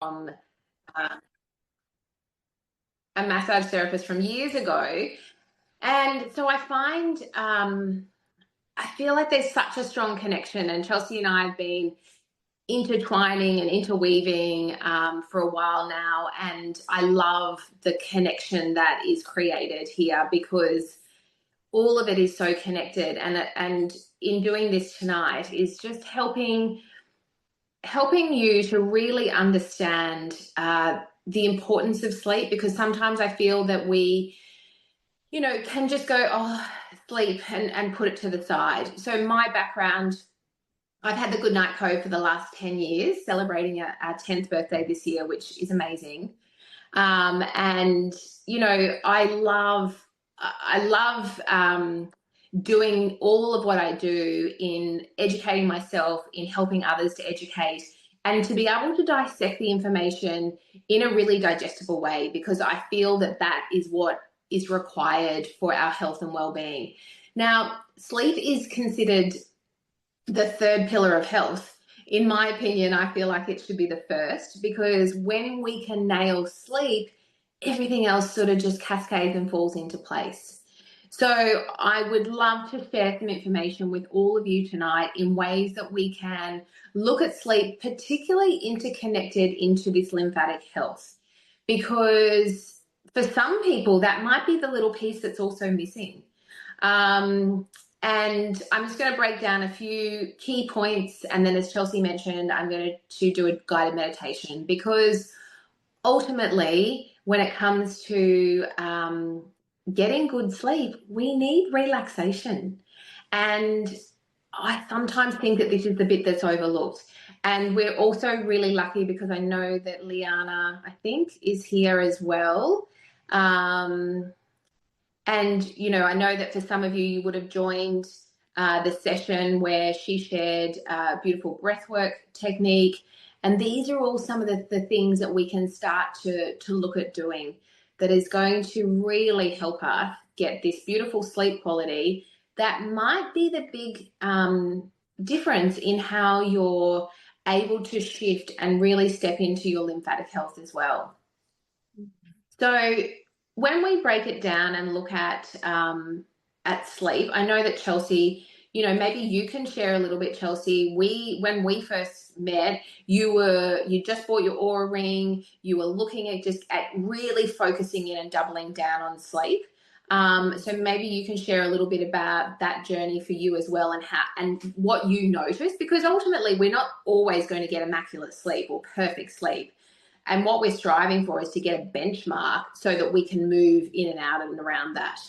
from uh, a massage therapist from years ago. And so I find, I feel like there's such a strong connection, and Chelsey and I have been intertwining and interweaving for a while now. And I love the connection that is created here because all of it is so connected. And in doing this tonight is just helping you to really understand the importance of sleep, because sometimes I feel that we, can just go, oh, sleep and put it to the side. So my background, I've had the Good Night Code for the last 10 years, celebrating our 10th birthday this year, which is amazing. And, I love doing all of what I do in educating myself, in helping others to educate, and to be able to dissect the information in a really digestible way, because I feel that that is what is required for our health and well-being. Now, sleep is considered the third pillar of health. In my opinion, I feel like it should be the first, because when we can nail sleep, everything else sort of just cascades and falls into place. So I would love to share some information with all of you tonight in ways that we can look at sleep, particularly interconnected into this lymphatic health, because for some people that might be the little piece that's also missing. And I'm just going to break down a few key points, and then, as Chelsey mentioned, I'm going to do a guided meditation, because ultimately, when it comes to getting good sleep, we need relaxation. And I sometimes think that this is the bit that's overlooked. And we're also really lucky because I know that Liana, I think, is here as well. And, I know that for some of you, you would have joined the session where she shared beautiful breathwork technique. And these are all some of the things that we can start to look at doing that is going to really help us get this beautiful sleep quality that might be the big difference in how you're able to shift and really step into your lymphatic health as well. So when we break it down and look at sleep, I know that Chelsey, maybe you can share a little bit, Chelsey. When we first met, you just bought your Aura ring. You were looking at really focusing in and doubling down on sleep. So maybe you can share a little bit about that journey for you as well, and what you noticed, because ultimately we're not always going to get immaculate sleep or perfect sleep. And what we're striving for is to get a benchmark so that we can move in and out and around that.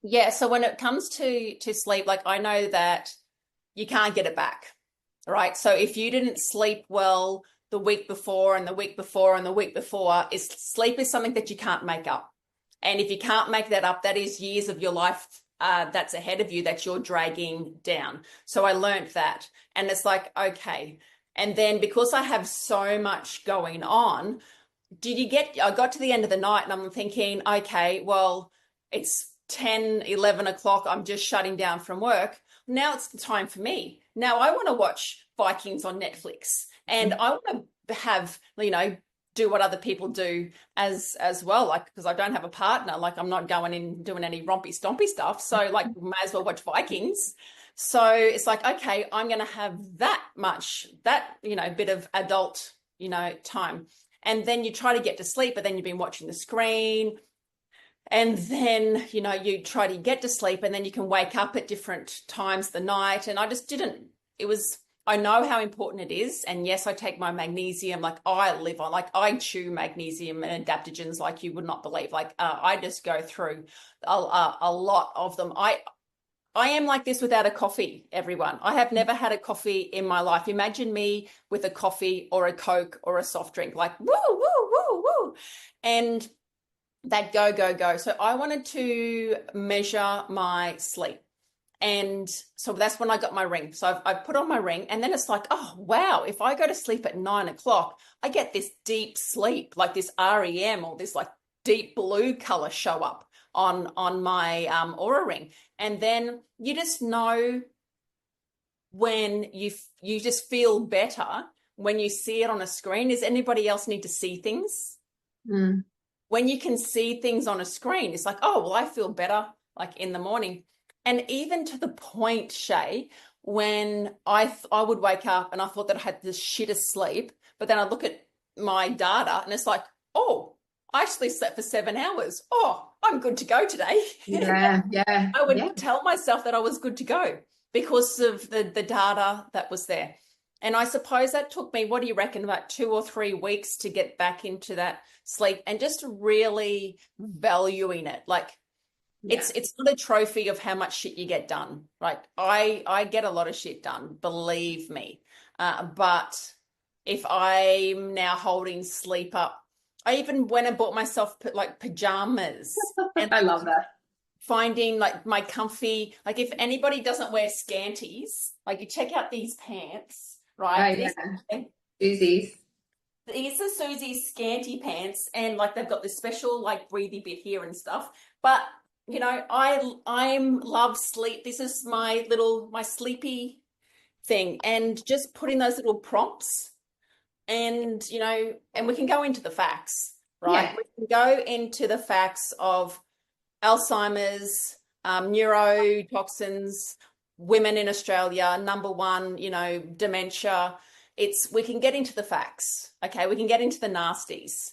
Yeah, so when it comes to sleep, like, I know that you can't get it back, right? So if you didn't sleep well the week before and the week before and the week before, sleep is something that you can't make up. And if you can't make that up, that is years of your life that's ahead of you that you're dragging down. So I learned that. And it's like, okay. And then because I have so much going on, I got to the end of the night and I'm thinking, okay, well, it's 10, 11 o'clock. I'm just shutting down from work. Now it's the time for me. Now I want to watch Vikings on Netflix, and I want to have, do what other people do as well. Like, because I don't have a partner, like I'm not going in doing any rompy stompy stuff. So like, may as well watch Vikings. So it's like, okay, I'm going to have that bit of adult, time. And then you try to get to sleep, but then you've been watching the screen. And then, you try to get to sleep, and then you can wake up at different times of the night. And I just I know how important it is. And yes, I take my magnesium, like I chew magnesium and adaptogens like you would not believe. Like I just go through a lot of them. I am like this without a coffee, everyone. I have never had a coffee in my life. Imagine me with a coffee or a Coke or a soft drink, like woo, woo, woo, woo. And that go, go, go. So I wanted to measure my sleep. And so that's when I got my ring. So I put on my ring, and then it's like, oh, wow, if I go to sleep at 9 o'clock, I get this deep sleep, like this REM or this like deep blue color show up on my Aura ring. And then you just know when you just feel better when you see it on a screen is anybody else need to see things? Mm. When you can see things on a screen, it's like, oh, well, I feel better like in the morning. And even to the point, Shay, when I would wake up and I thought that I had the shittest sleep, but then I look at my data and it's like, oh, I actually slept for 7 hours. Oh, I'm good to go today. Yeah, yeah, I yeah. would tell myself that I was good to go because of the data that was there. And I suppose that took me, what do you reckon, about 2 or 3 weeks to get back into that sleep and just really valuing it. Like Yeah. it's not a trophy of how much shit you get done. Right. I get a lot of shit done, believe me. But if I'm now holding sleep up, I even went and bought myself like pajamas and I love that. finding like my comfy, like if anybody doesn't wear scanties, like you check out these pants, Oh right? yeah, Susie's. These are Susie's scanty pants, and like they've got this special like breathy bit here and stuff. But you know, I'm love sleep. This is my sleepy thing, and just putting those little prompts, and you know, and we can go into the facts, right? Yeah, We can go into the facts of Alzheimer's, neurotoxins, women in Australia, number one, you know, dementia. We can get into the facts, okay? We can get into the nasties.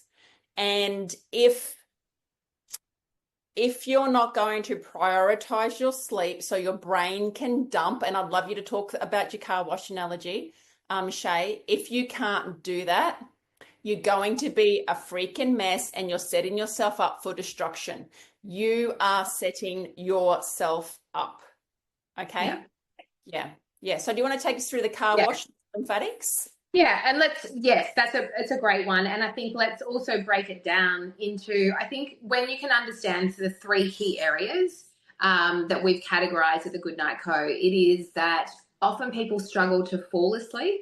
And if you're not going to prioritize your sleep so your brain can dump, and I'd love you to talk about your car wash analogy, Shay, if you can't do that, you're going to be a freaking mess and you're setting yourself up for destruction. You are setting yourself up. yeah, Okay? Yeah. Yeah. So do you want to take us through the car yeah. wash lymphatics? Yeah, and yes, it's a great one. And I think let's also break it down into, I think when you can understand the three key areas that we've categorized at the Goodnight Co, it is that often people struggle to fall asleep,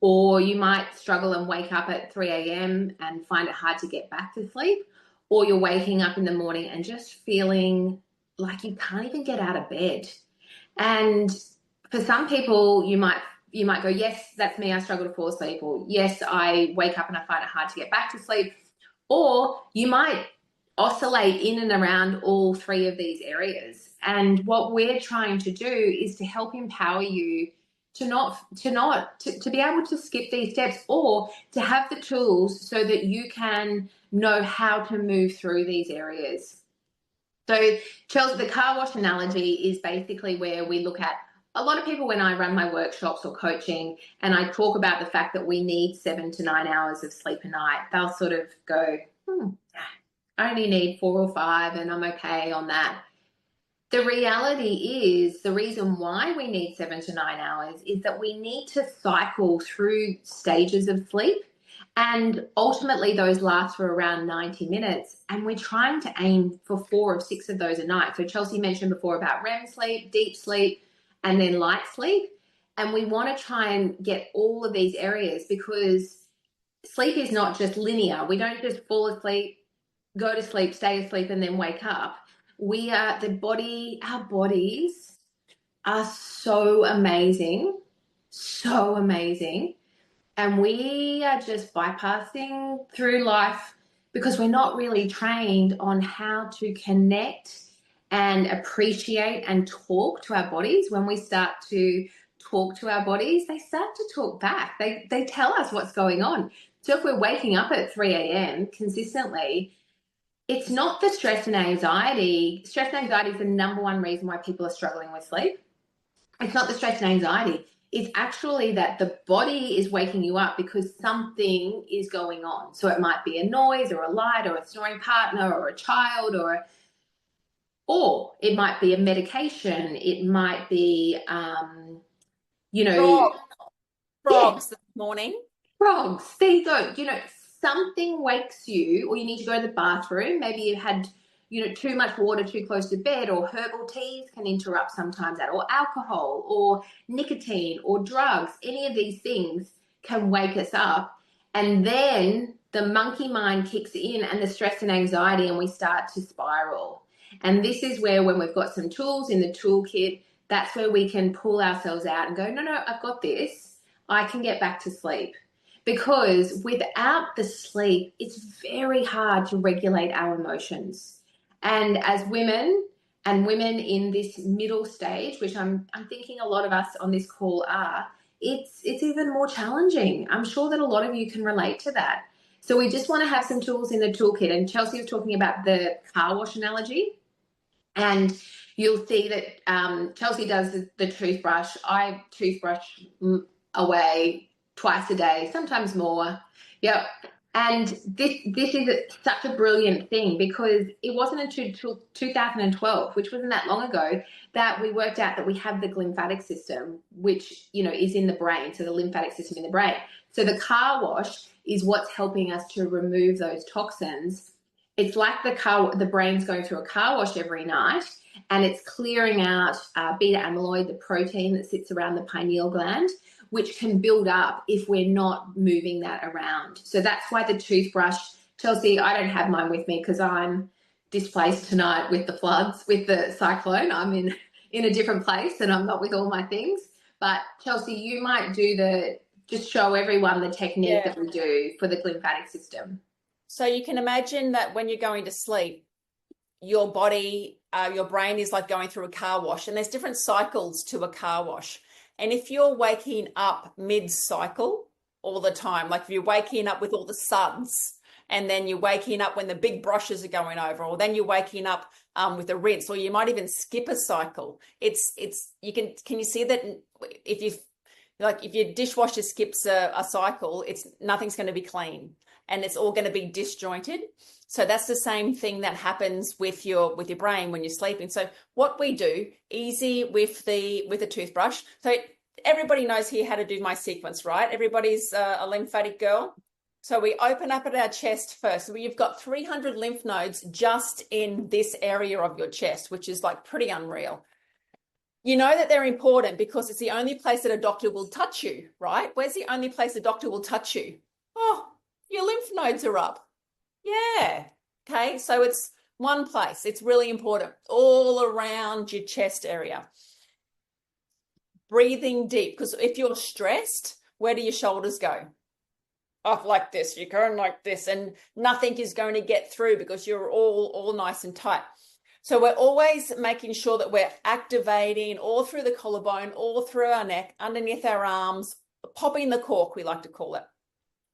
or you might struggle and wake up at 3 a.m. and find it hard to get back to sleep, or you're waking up in the morning and just feeling like you can't even get out of bed. And for some people, you might go, yes, that's me. I struggle to fall asleep. Or yes, I wake up and I find it hard to get back to sleep. Or you might oscillate in and around all three of these areas. And what we're trying to do is to help empower you to be able to skip these steps, or to have the tools so that you can know how to move through these areas. So, Chelsea, the car wash analogy is basically where we look at a lot of people when I run my workshops or coaching and I talk about the fact that we need 7 to 9 hours of sleep a night, they'll sort of go, I only need 4 or 5 and I'm okay on that. The reality is the reason why we need 7 to 9 hours is that we need to cycle through stages of sleep. And ultimately, those last for around 90 minutes. And we're trying to aim for 4 or 6 of those a night. So, Chelsea mentioned before about REM sleep, deep sleep, and then light sleep. And we want to try and get all of these areas, because sleep is not just linear. We don't just fall asleep, go to sleep, stay asleep, and then wake up. Our bodies are so amazing, so amazing. And we are just bypassing through life because we're not really trained on how to connect and appreciate and talk to our bodies. When we start to talk to our bodies, they start to talk back. They tell us what's going on. So if we're waking up at 3 a.m. consistently, it's not the stress and anxiety. Stress and anxiety is the number one reason why people are struggling with sleep. It's not the stress and anxiety. It's actually that the body is waking you up because something is going on. So it might be a noise or a light or a snoring partner or a child, or it might be a medication. It might be, you know, Frog, yeah, frogs this morning. frogs. There you go. Something wakes you, or you need to go to the bathroom. Maybe you had, too much water too close to bed, or herbal teas can interrupt sometimes that, or alcohol, or nicotine, or drugs. Any of these things can wake us up. And then the monkey mind kicks in and the stress and anxiety, and we start to spiral. And this is where, when we've got some tools in the toolkit, that's where we can pull ourselves out and go, no, I've got this. I can get back to sleep. because without the sleep, it's very hard to regulate our emotions. And as women, and women in this middle stage, which I'm thinking a lot of us on this call are, it's even more challenging. I'm sure that a lot of you can relate to that. So we just want to have some tools in the toolkit. And Chelsey was talking about the car wash analogy. And you'll see that Chelsey does the toothbrush. I toothbrush away twice a day, sometimes more. Yep. And this is such a brilliant thing, because it wasn't until 2012, which wasn't that long ago, that we worked out that we have the lymphatic system, which, you know, is in the brain. So the lymphatic system in the brain. So the car wash is what's helping us to remove those toxins. It's like the brain's going through a car wash every night, and it's clearing out beta amyloid, the protein that sits around the pineal gland, which can build up if we're not moving that around. So that's why the toothbrush, Chelsey, I don't have mine with me because I'm displaced tonight with the floods, with the cyclone. I'm in a different place and I'm not with all my things. But Chelsey, you might just show everyone the technique that we do for the lymphatic system. So you can imagine that when you're going to sleep, your body, your brain is like going through a car wash, and there's different cycles to a car wash. And if you're waking up mid-cycle all the time, like if you're waking up with all the suds, and then you're waking up when the big brushes are going over, or then you're waking up with a rinse, or you might even skip a cycle. Can you see that if your dishwasher skips a cycle, nothing's going to be clean, and it's all going to be disjointed. So that's the same thing that happens with your brain when you're sleeping. So what we do, easy with the toothbrush. So everybody knows here how to do my sequence, right? Everybody's a lymphatic girl. So we open up at our chest first. So you've got 300 lymph nodes just in this area of your chest, which is like pretty unreal. You know that they're important because it's the only place that a doctor will touch you, right? Where's the only place a doctor will touch you? Oh, your lymph nodes are up. Yeah. Okay. So it's one place. It's really important. All around your chest area. Breathing deep, because if you're stressed, where do your shoulders go? Up like this. You're going like this, and nothing is going to get through because you're all nice and tight. So we're always making sure that we're activating all through the collarbone, all through our neck, underneath our arms, popping the cork, we like to call it.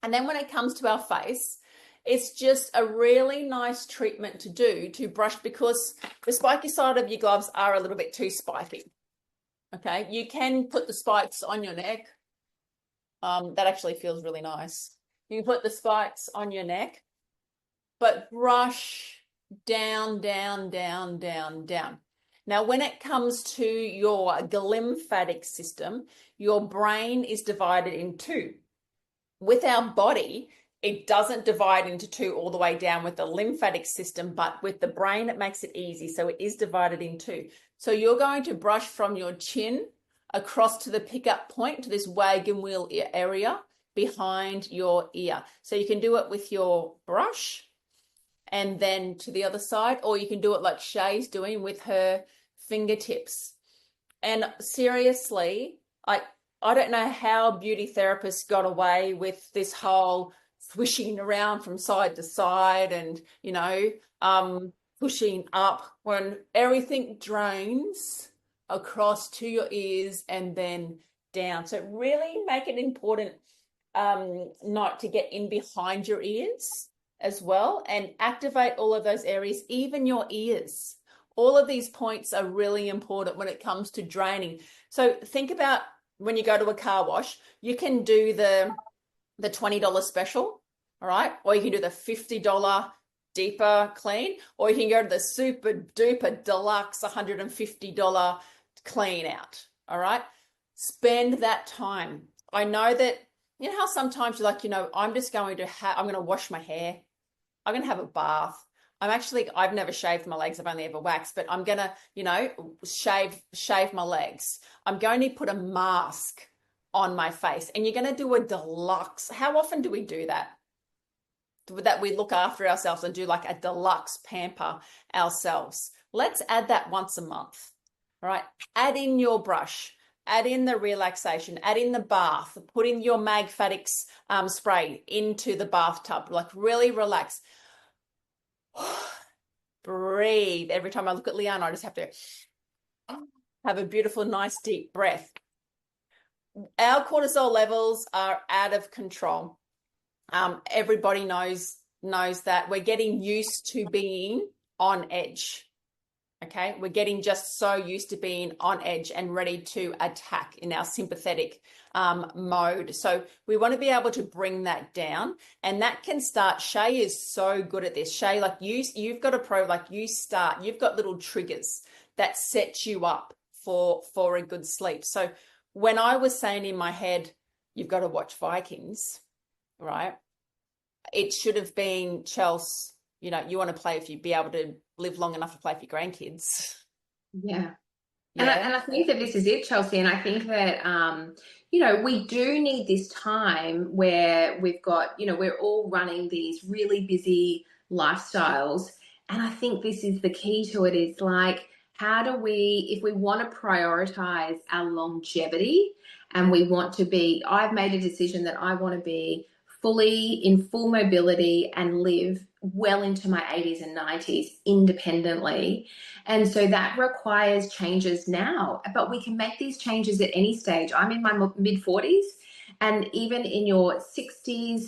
And then when it comes to our face, it's just a really nice treatment to do to brush, because the spiky side of your gloves are a little bit too spiky. Okay, you can put the spikes on your neck. That actually feels really nice. You can put the spikes on your neck, but brush down, down, down, down, down. Now, when it comes to your lymphatic system, your brain is divided in two. With our body, it doesn't divide into two all the way down with the lymphatic system, but with the brain, it makes it easy. So it is divided in two. So you're going to brush from your chin across to the pickup point, to this wagon wheel area behind your ear. So you can do it with your brush and then to the other side, or you can do it like Shea's doing with her fingertips. And seriously, I don't know how beauty therapists got away with this whole swishing around from side to side and, pushing up, when everything drains across to your ears and then down. So really make it important not to get in behind your ears as well, and activate all of those areas, even your ears. All of these points are really important when it comes to draining. So think about when you go to a car wash, you can do the $20 special, all right? Or you can do the $50 deeper clean, or you can go to the super duper deluxe $150 clean out, all right? Spend that time. I know that, you know how sometimes you're like, I'm going to wash my hair. I'm going to have a bath. I've never shaved my legs. I've only ever waxed, but I'm going to, shave my legs. I'm going to put a mask on my face, and you're going to do a deluxe. How often do we do that? That we look after ourselves and do like a deluxe pamper ourselves. Let's add that once a month. All right. Add in your brush. add in the relaxation, add in the bath, put in your Magfatix spray into the bathtub, like really relax. Breathe. Every time I look at Liana, I just have to have a beautiful, nice, deep breath. Our cortisol levels are out of control. Everybody knows that we're getting used to being on edge. Okay, we're getting just so used to being on edge and ready to attack in our sympathetic mode. So we want to be able to bring that down, and that can start. Shea is so good at this. Shea, like you've got a pro, like you've got little triggers that set you up for a good sleep. So when I was saying in my head, you've got to watch Vikings, right? It should have been Chelsey. You know, you want to play if you be able to live long enough to play for your grandkids. Yeah. Yeah. And I think that this is it, Chelsey. And I think that, we do need this time where we've got, we're all running these really busy lifestyles. And I think this is the key to it is like, how do we, if we want to prioritize our longevity and we want to be, I've made a decision that I want to be fully in full mobility and live well into my 80s and 90s independently. And so that requires changes now, but we can make these changes at any stage. I'm in my mid 40s, and even in your 60s,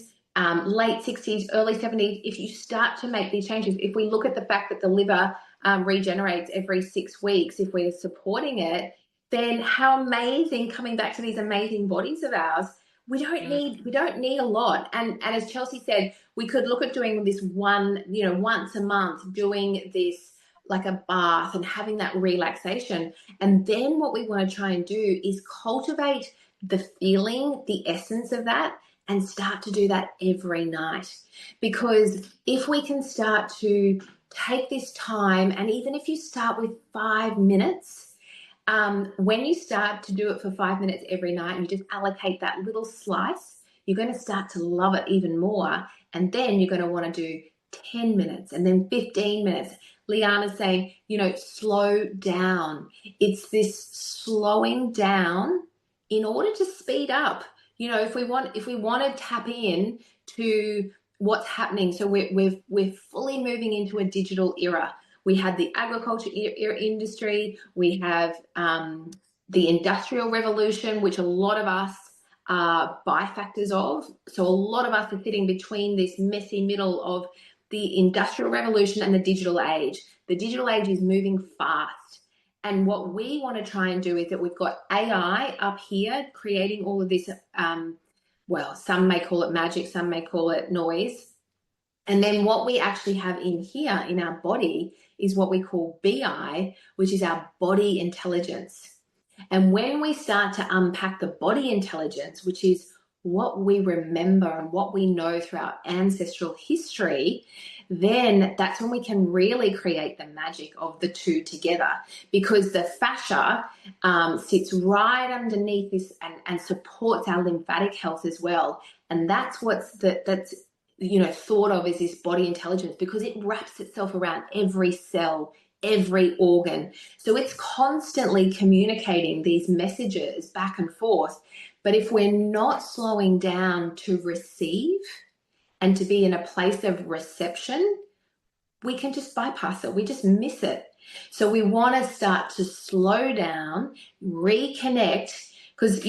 late 60s, early 70s, if you start to make these changes, if we look at the fact that the liver regenerates every 6 weeks, if we're supporting it, then how amazing, coming back to these amazing bodies of ours, we don't need a lot. And as Chelsey said, we could look at doing this once a month, doing this like a bath and having that relaxation. And then what we want to try and do is cultivate the feeling, the essence of that, and start to do that every night. Because if we can start to take this time, and even if you start with 5 minutes, when you start to do it for 5 minutes every night and you just allocate that little slice, you're going to start to love it even more. And then you're going to want to do 10 minutes and then 15 minutes. Liana's saying, slow down. It's this slowing down in order to speed up. If we want to tap in to what's happening. So we're fully moving into a digital era. We had the agriculture industry. We have the industrial revolution, which a lot of us are bifactors of. So a lot of us are sitting between this messy middle of the industrial revolution and the digital age. The digital age is moving fast. And what we want to try and do is that we've got AI up here creating all of this, some may call it magic, some may call it noise. And then what we actually have in here in our body is what we call BI, which is our body intelligence. And when we start to unpack the body intelligence, which is what we remember and what we know through our ancestral history, then that's when we can really create the magic of the two together, because the fascia sits right underneath this and supports our lymphatic health as well. And that's that's thought of as this body intelligence, because it wraps itself around every cell, every organ. So it's constantly communicating these messages back and forth. But if we're not slowing down to receive and to be in a place of reception, we can just bypass it. We just miss it. So we want to start to slow down, reconnect, because,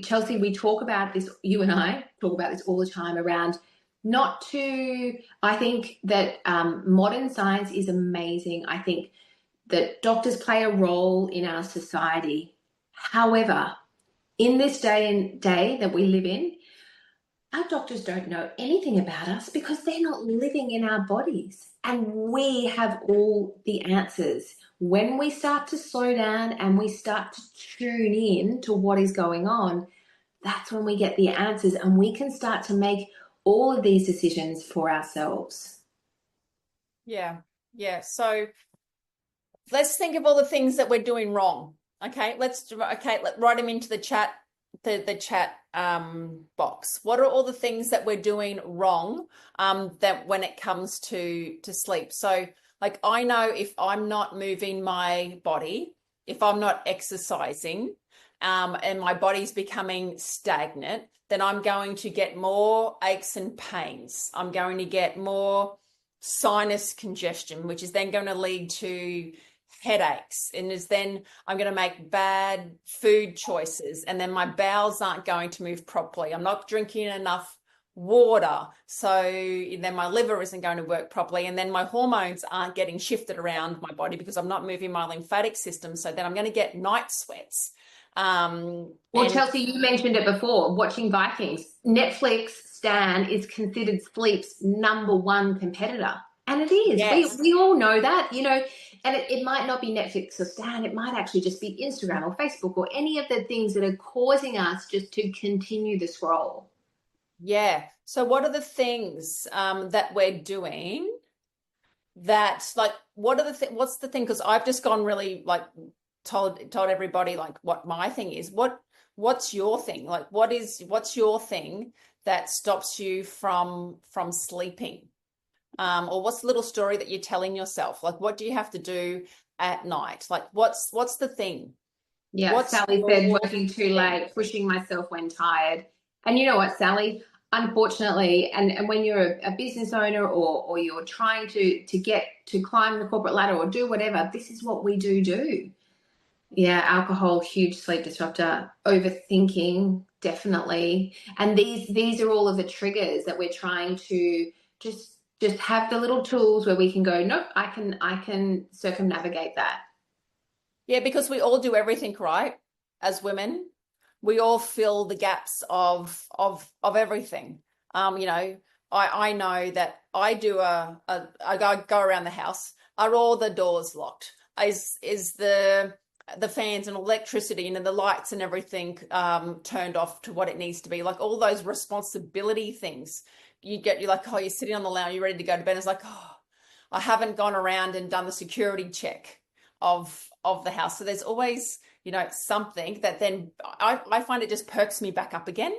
Chelsey, we talk about this, you and I talk about this all the time around I think that modern science is amazing. I think that doctors play a role in our society. However, in this day that we live in, our doctors don't know anything about us because they're not living in our bodies. And we have all the answers. When we start to slow down and we start to tune in to what is going on, that's when we get the answers, and we can start to make all of these decisions for ourselves. Yeah. So let's think of all the things that we're doing wrong. Okay. Let's write them into the chat, the chat box. What are all the things that we're doing wrong that when it comes to sleep? So like, I know if I'm not moving my body, if I'm not exercising, and my body's becoming stagnant, then I'm going to get more aches and pains. I'm going to get more sinus congestion, which is then going to lead to headaches, and is then I'm going to make bad food choices, and then my bowels aren't going to move properly. I'm not drinking enough water, so then my liver isn't going to work properly, and then my hormones aren't getting shifted around my body because I'm not moving my lymphatic system, so then I'm going to get night sweats. Well, Chelsey, you mentioned it before, watching Vikings. Netflix Stan is considered sleep's #1 competitor. And it is. yes. We all know that, you know, and it might not be Netflix or Stan. It might actually just be Instagram or Facebook or any of the things that are causing us just to continue the scroll. Yeah. So what are the things that we're doing that, like, what's the thing? Because I've just gone really, like, told everybody like what my thing is. What's your thing? Like, what's your thing that stops you from sleeping? Or what's the little story that you're telling yourself? Like, what do you have to do at night? Like, what's the thing? Yeah, Sally said working too late, pushing myself when tired. And you know what, Sally? Unfortunately, and when you're a business owner or you're trying to get to climb the corporate ladder or do whatever, this is what we do. Yeah, alcohol, huge sleep disruptor. Overthinking, definitely. And these are all of the triggers that we're trying to just have the little tools where we can go, nope, I can circumnavigate that. Yeah, because we all do everything, right? As women, we all fill the gaps of everything. You know, I know that I do I go around the house. Are all the doors locked? Is the fans and electricity and the lights and everything turned off to what it needs to be? Like, all those responsibility things. You're like, oh, you're sitting on the lounge, you're ready to go to bed. It's like, oh, I haven't gone around and done the security check of the house. So there's always, you know, something that then I find it just perks me back up again.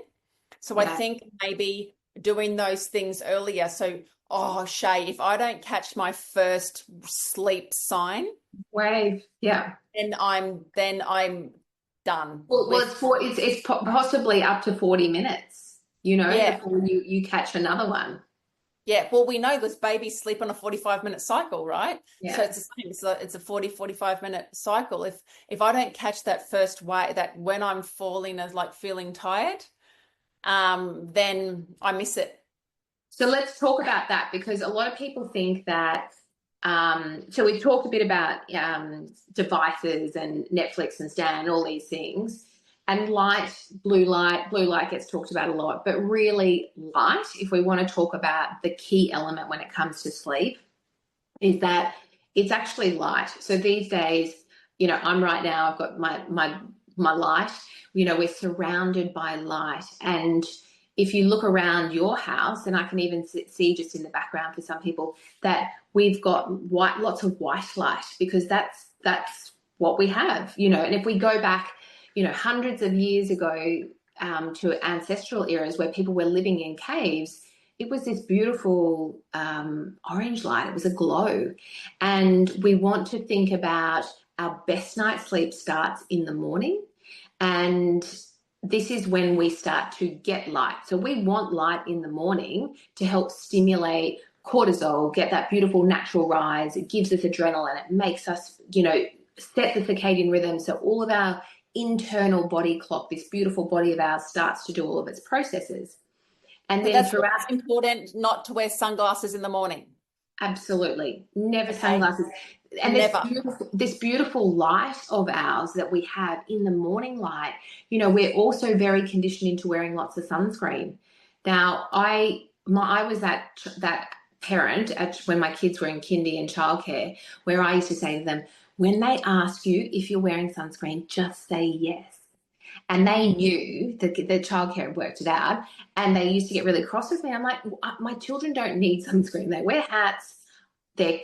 So I think maybe doing those things earlier. So, oh, Shea, if I don't catch my first sleep sign, Wave, yeah. then I'm done. Well, it's possibly up to 40 minutes, you know, before you catch another one. Yeah, well, we know this babies sleep on a 45-minute cycle, right? Yeah. So it's the same. It's a 45-minute cycle. If I don't catch that first wave, that when I'm falling as like feeling tired, then I miss it. So let's talk about that, because a lot of people think that so we've talked a bit about devices and Netflix and Stan and all these things. And blue light gets talked about a lot, but really light, if we want to talk about the key element when it comes to sleep, is that it's actually light. So these days, you know, I've got my light, you know, we're surrounded by light. And if you look around your house, and I can even see just in the background for some people that we've got lots of white light, because that's what we have, you know. And if we go back, you know, hundreds of years ago to ancestral eras where people were living in caves, it was this beautiful orange light. It was a glow. And we want to think about our best night's sleep starts in the morning. And this is when we start to get light. So we want light in the morning to help stimulate cortisol, get that beautiful natural rise. It gives us adrenaline. It makes us, you know, set the circadian rhythm. So all of our internal body clock, this beautiful body of ours, starts to do all of its processes. And then that's throughout, it's important not to wear sunglasses in the morning. Absolutely. Never sunglasses. And this beautiful light of ours that we have in the morning light, you know, we're also very conditioned into wearing lots of sunscreen. Now, I was that parent when my kids were in kindy and childcare, where I used to say to them, when they ask you if you're wearing sunscreen, just say yes. And they knew that the childcare worked it out, and they used to get really cross with me. I'm like, my children don't need sunscreen. They wear hats. They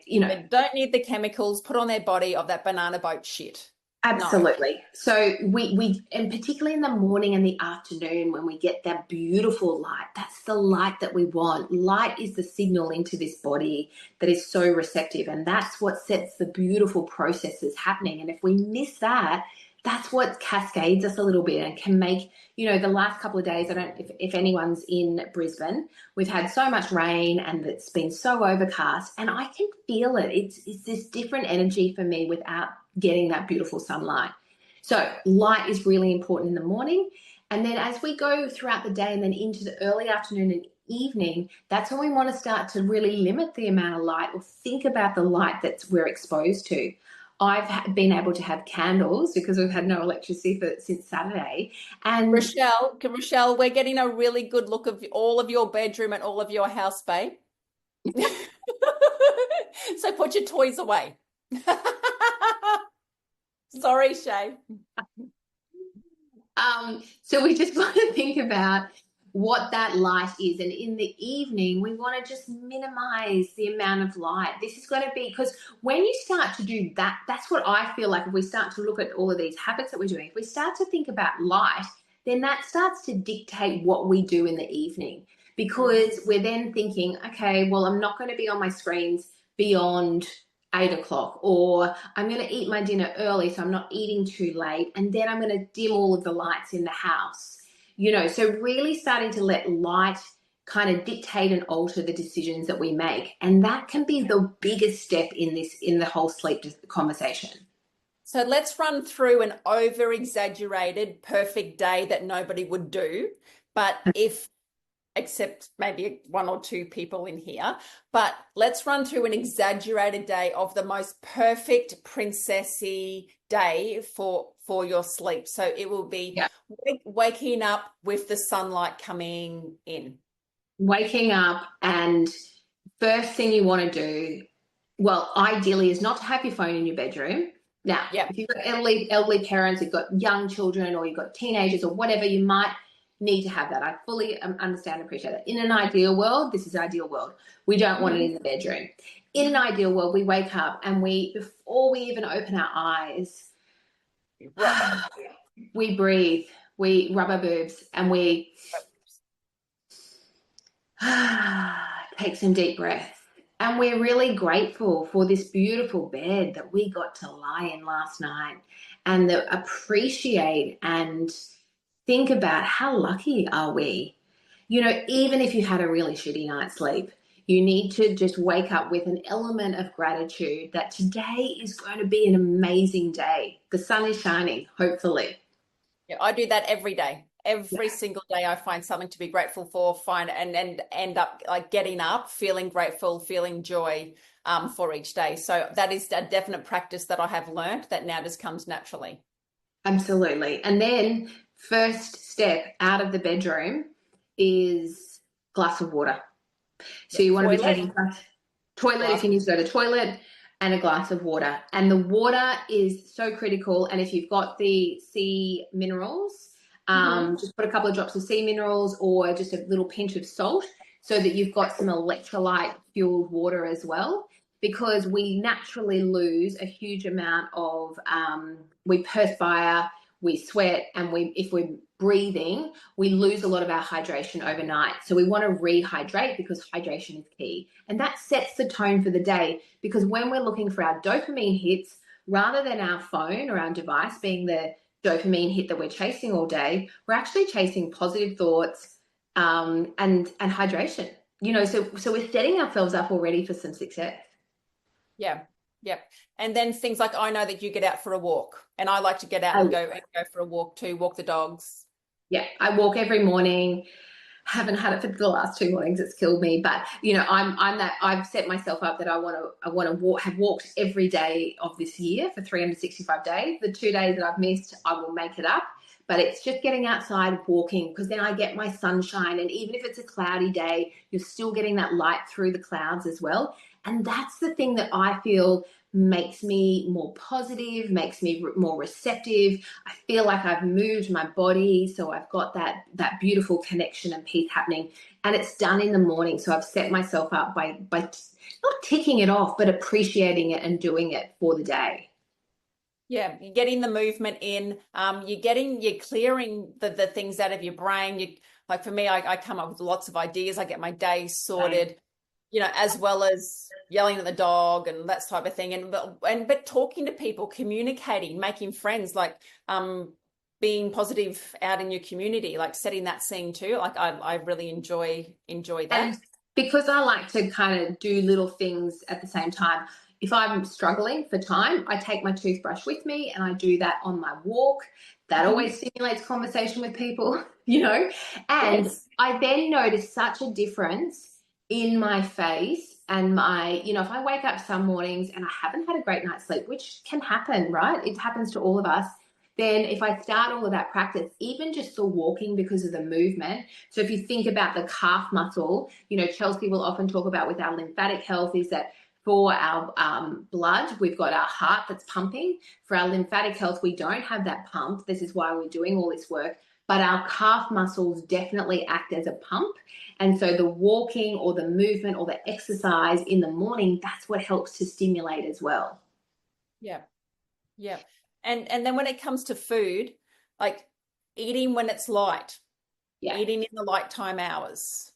you know, they don't need the chemicals put on their body of that banana boat shit. Absolutely. No. So we and particularly in the morning and the afternoon when we get that beautiful light, that's the light that we want. Light is the signal into this body that is so receptive, and that's what sets the beautiful processes happening. And if we miss that, that's what cascades us a little bit and can make, the last couple of days, I don't, if anyone's in Brisbane, we've had so much rain and it's been so overcast and I can feel it. It's this different energy for me without getting that beautiful sunlight. So light is really important in the morning. And then as we go throughout the day and then into the early afternoon and evening, that's when we want to start to really limit the amount of light or think about the light that we're exposed to. I've been able to have candles because we've had no electricity since Saturday. And Rochelle, we're getting a really good look of all of your bedroom and all of your house, babe. So put your toys away. Sorry, Shea. So we just want to think about what that light is. And in the evening, we want to just minimize the amount of light. This is going to be, because when you start to do that, that's what I feel like if we start to look at all of these habits that we're doing, if we start to think about light, then that starts to dictate what we do in the evening, because we're then thinking, okay, well, I'm not going to be on my screens beyond 8 o'clock, or I'm going to eat my dinner early so I'm not eating too late, and then I'm going to dim all of the lights in the house. So really starting to let light kind of dictate and alter the decisions that we make, and that can be the biggest step in the whole sleep conversation. So let's run through an over-exaggerated perfect day that nobody would do, but except maybe one or two people in here, but let's run through an exaggerated day of the most perfect princessy day for your sleep. So it will be waking up with the sunlight coming in. Waking up, and first thing you want to do, well, ideally is not to have your phone in your bedroom. Now, if you've got elderly parents, you've got young children, or you've got teenagers or whatever, you might need to have that. I fully understand and appreciate that. In an ideal world, this is ideal world. We don't want it in the bedroom. In an ideal world, we wake up and before we even open our eyes, we breathe, we rub our boobs, and we take some deep breaths. And we're really grateful for this beautiful bed that we got to lie in last night, and appreciate and think about how lucky are we. Even if you had a really shitty night's sleep, you need to just wake up with an element of gratitude that today is going to be an amazing day. The sun is shining, hopefully. Yeah, I do that every day. Every single day I find something to be grateful for, and end up like getting up, feeling grateful, feeling joy for each day. So that is a definite practice that I have learned that now just comes naturally. Absolutely. And then first step out of the bedroom is glass of water. So you want to be taking toilet if you need to go to the toilet, and a glass of water. And the water is so critical. And if you've got the sea minerals, just put a couple of drops of sea minerals or just a little pinch of salt so that you've got some electrolyte fueled water as well, because we naturally lose a huge amount of, we perspire, we sweat, and if we're breathing, we lose a lot of our hydration overnight. So we want to rehydrate, because hydration is key. And that sets the tone for the day, because when we're looking for our dopamine hits, rather than our phone or our device being the dopamine hit that we're chasing all day, we're actually chasing positive thoughts and hydration. So we're setting ourselves up already for some success. Yeah. And then things like, I know that you get out for a walk, and I like to get out and go for a walk too, walk the dogs. Yeah, I walk every morning. Haven't had it for the last 2 mornings. It's killed me. But I'm that I've set myself up that I want to have walked every day of this year for 365 days. The 2 days that I've missed, I will make it up. But it's just getting outside, walking, because then I get my sunshine. And even if it's a cloudy day, you're still getting that light through the clouds as well. And that's the thing that I feel makes me more positive, makes me more receptive. I feel like I've moved my body, so I've got that beautiful connection and peace happening. And it's done in the morning. So I've set myself up by not ticking it off, but appreciating it and doing it for the day. Yeah, you're getting the movement in. You're clearing the things out of your brain. Like for me, I come up with lots of ideas. I get my day sorted. as well as yelling at the dog and that type of thing. But talking to people, communicating, making friends, like being positive out in your community, like setting that scene too. Like I really enjoy that. And because I like to kind of do little things at the same time, if I'm struggling for time, I take my toothbrush with me and I do that on my walk. That always stimulates conversation with people, And Yes. I then notice such a difference in my face and if I wake up some mornings and I haven't had a great night's sleep, which can happen, right? It happens to all of us. Then if I start all of that practice, even just the walking because of the movement. So if you think about the calf muscle, Chelsey will often talk about with our lymphatic health is that for our blood, we've got our heart that's pumping. For our lymphatic health, we don't have that pump. This is why we're doing all this work. But our calf muscles definitely act as a pump. And so the walking or the movement or the exercise in the morning, that's what helps to stimulate as well. Yeah. Yeah. And then when it comes to food, like eating when it's light, eating in the light time hours.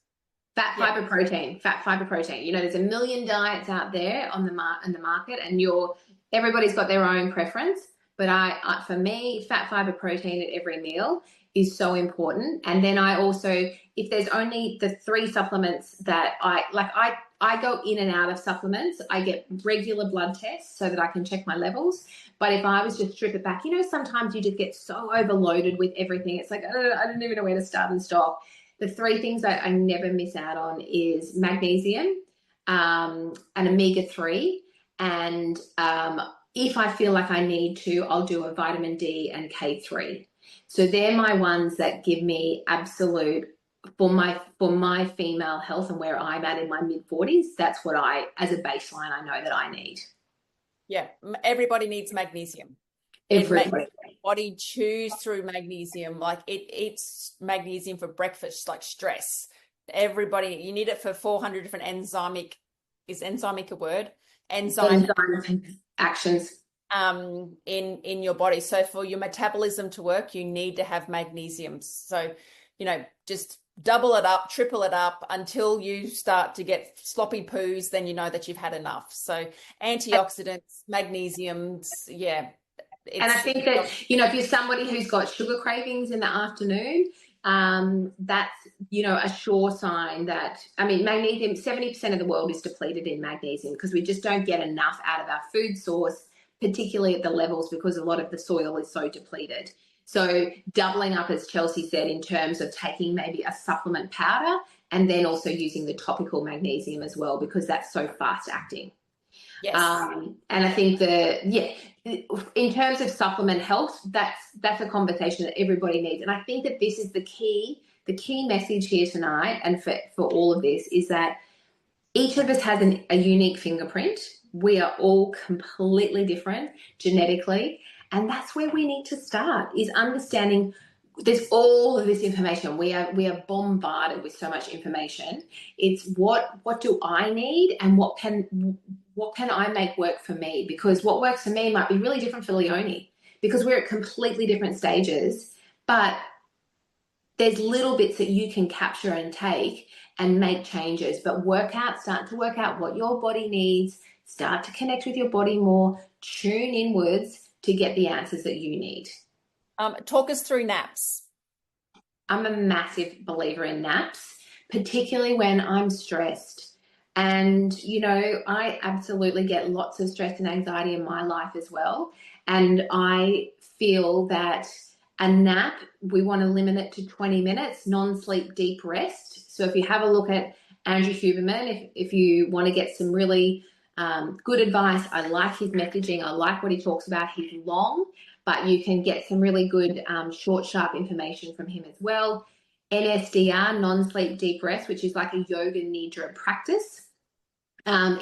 Fat, fiber, protein, fat, fiber, protein. There's a million diets out there on the market, and everybody's got their own preference. But for me, fat, fiber, protein at every meal is so important. And then I also, if there's only the 3 supplements that I go in and out of supplements. I get regular blood tests so that I can check my levels. But if I was to strip it back, sometimes you just get so overloaded with everything. It's like, I don't even know where to start and stop. The 3 things that I never miss out on is magnesium, and omega-3. And if I feel like I need to, I'll do a vitamin D and K3. So they're my ones that give me absolute, for my female health and where I'm at in my mid-40s, that's what as a baseline, I know that I need. Yeah, everybody needs magnesium. Everybody. Body chews through magnesium, like it eats magnesium for breakfast, like stress. Everybody, you need it for 400 different is enzymic a word? Enzyme actions. In your body. So for your metabolism to work, you need to have magnesium. So, just double it up, triple it up until you start to get sloppy poos, then you know that you've had enough. So antioxidants, magnesiums, yeah. And I think that, if you're somebody who's got sugar cravings in the afternoon, that's, a sure sign that, magnesium, 70% of the world is depleted in magnesium because we just don't get enough out of our food source, particularly at the levels because a lot of the soil is so depleted. So doubling up, as Chelsey said, in terms of taking maybe a supplement powder and then also using the topical magnesium as well because that's so fast acting. Yes. And I think in terms of supplement health, that's a conversation that everybody needs. And I think that this is the key message here tonight and for all of this is that each of us has a unique fingerprint. We are all completely different genetically. And that's where we need to start, is understanding there's all of this information. We are bombarded with so much information. It's what do I need and what can I make work for me? Because what works for me might be really different for Leonie because we're at completely different stages. But there's little bits that you can capture and take and make changes. But start to work out what your body needs, start to connect with your body more, tune inwards to get the answers that you need. Talk us through naps. I'm a massive believer in naps, particularly when I'm stressed. And, I absolutely get lots of stress and anxiety in my life as well. And I feel that a nap, we want to limit it to 20 minutes, non-sleep deep rest. So if you have a look at Andrew Huberman, if you want to get some really good advice, I like his messaging. I like what he talks about. He's long, but you can get some really good short, sharp information from him as well. NSDR, non-sleep deep rest, which is like a yoga nidra practice,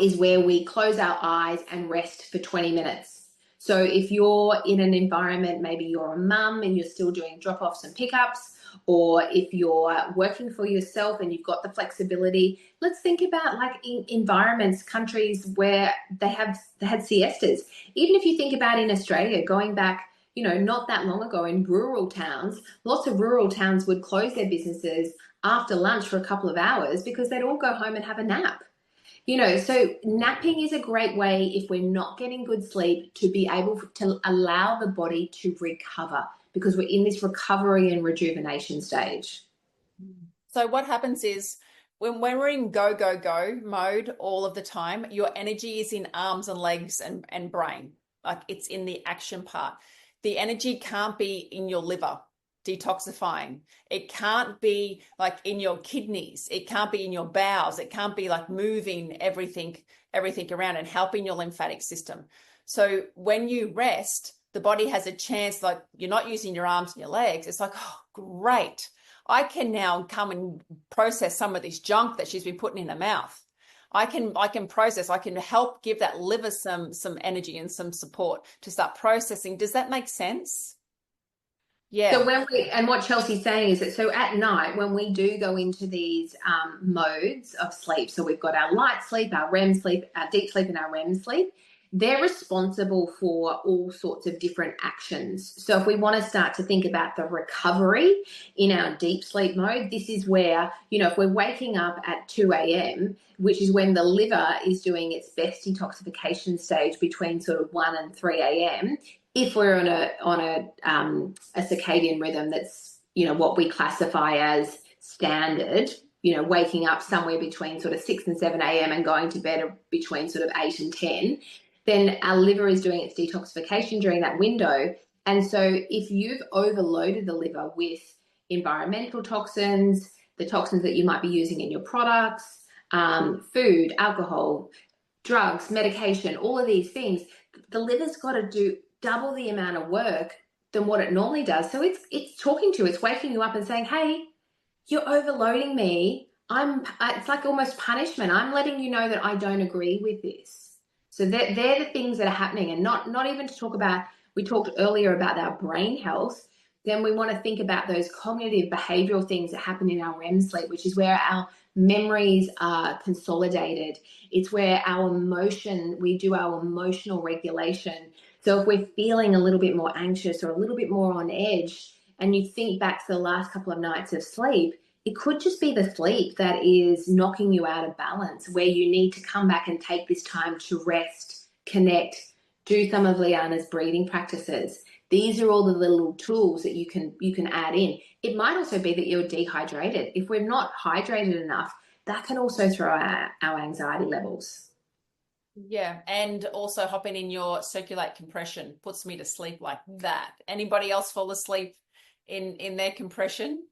is where we close our eyes and rest for 20 minutes. So if you're in an environment, maybe you're a mum and you're still doing drop-offs and pickups, or if you're working for yourself and you've got the flexibility, let's think about like in environments, countries where they had siestas. Even if you think about in Australia, going back, not that long ago in rural towns, lots of rural towns would close their businesses after lunch for a couple of hours because they'd all go home and have a nap. So napping is a great way if we're not getting good sleep to be able to allow the body to recover because we're in this recovery and rejuvenation stage. So what happens is when we're in go, go, go mode all of the time, your energy is in arms and legs and brain. Like it's in the action part. The energy can't be in your liver detoxifying. It can't be like in your kidneys. It can't be in your bowels. It can't be like moving everything around and helping your lymphatic system. So when you rest, the body has a chance, like you're not using your arms and your legs. It's like, oh, great. I can now come and process some of this junk that she's been putting in her mouth. I can process, I can help give that liver some energy and some support to start processing. Does that make sense? Yeah. So and what Chelsea's saying is that so at night when we do go into these modes of sleep, so we've got our light sleep, our REM sleep, our deep sleep, and our REM sleep, they're responsible for all sorts of different actions. So if we want to start to think about the recovery in our deep sleep mode, this is where, if we're waking up at 2 a.m., which is when the liver is doing its best detoxification stage between sort of 1 and 3 a.m., if we're on a circadian rhythm that's, what we classify as standard, waking up somewhere between sort of 6 and 7 a.m. and going to bed between sort of 8 and 10, then our liver is doing its detoxification during that window. And so if you've overloaded the liver with environmental toxins, the toxins that you might be using in your products, food, alcohol, drugs, medication, all of these things, the liver's got to do double the amount of work than what it normally does. So it's talking to you, it's waking you up and saying, hey, you're overloading me. It's like almost punishment. I'm letting you know that I don't agree with this. So they're the things that are happening, and not even to talk about, we talked earlier about our brain health, then we want to think about those cognitive behavioral things that happen in our REM sleep, which is where our memories are consolidated. It's where we do our emotional regulation. So if we're feeling a little bit more anxious or a little bit more on edge, and you think back to the last couple of nights of sleep, it could just be the sleep that is knocking you out of balance, where you need to come back and take this time to rest, connect, do some of Liana's breathing practices. These are all the little tools that you can add in. It might also be that you're dehydrated. If we're not hydrated enough, that can also throw our anxiety levels. Yeah, and also hopping in your circulate compression puts me to sleep like that. Anybody else fall asleep in their compression?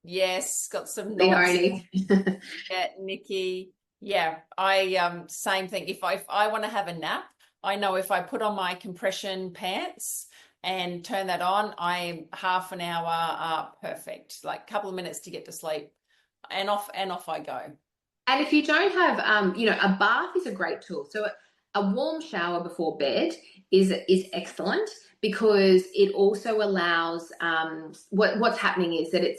Yes, got some nods. Yeah, Nikki. Yeah, I same thing. If I want to have a nap, I know if I put on my compression pants and turn that on, I'm half an hour perfect. Like a couple of minutes to get to sleep, and off I go. And if you don't have, a bath is a great tool. So a warm shower before bed is excellent because it also allows, what's happening is that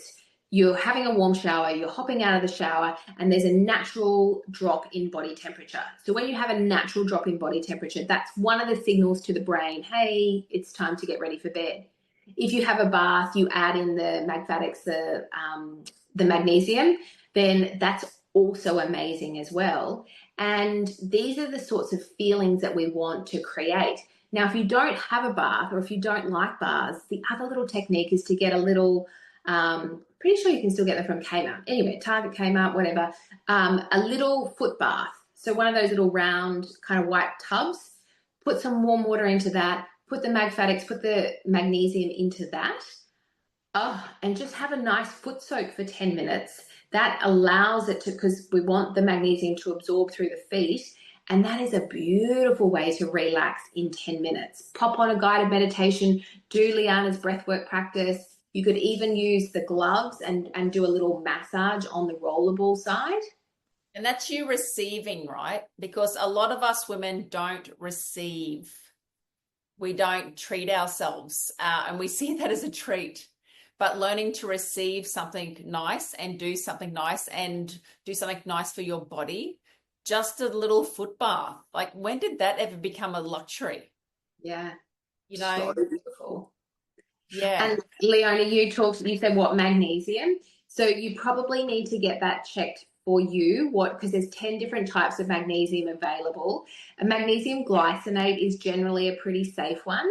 you're having a warm shower, you're hopping out of the shower, and there's a natural drop in body temperature. So when you have a natural drop in body temperature, that's one of the signals to the brain, hey, it's time to get ready for bed. If you have a bath, you add in the magmatics, the magnesium, then that's also amazing as well. And these are the sorts of feelings that we want to create. Now, if you don't have a bath or if you don't like baths, the other little technique is to get a little, pretty sure you can still get them from Kmart. Anyway, Target, Kmart, whatever, a little foot bath. So one of those little round kind of white tubs, put some warm water into that, put the magmatics, put the magnesium into that, and just have a nice foot soak for 10 minutes. That allows it to, because we want the magnesium to absorb through the feet. And that is a beautiful way to relax in 10 minutes. Pop on a guided meditation, do Liana's breathwork practice. You could even use the gloves and do a little massage on the rollerball side. And that's you receiving, right? Because a lot of us women don't receive. We don't treat ourselves, and we see that as a treat. But learning to receive something nice and do something nice for your body, just a little foot bath. Like, when did that ever become a luxury? Yeah. So beautiful. Yeah. And Leona, you said what, magnesium? So you probably need to get that checked for you because there's 10 different types of magnesium available. A magnesium glycinate is generally a pretty safe one.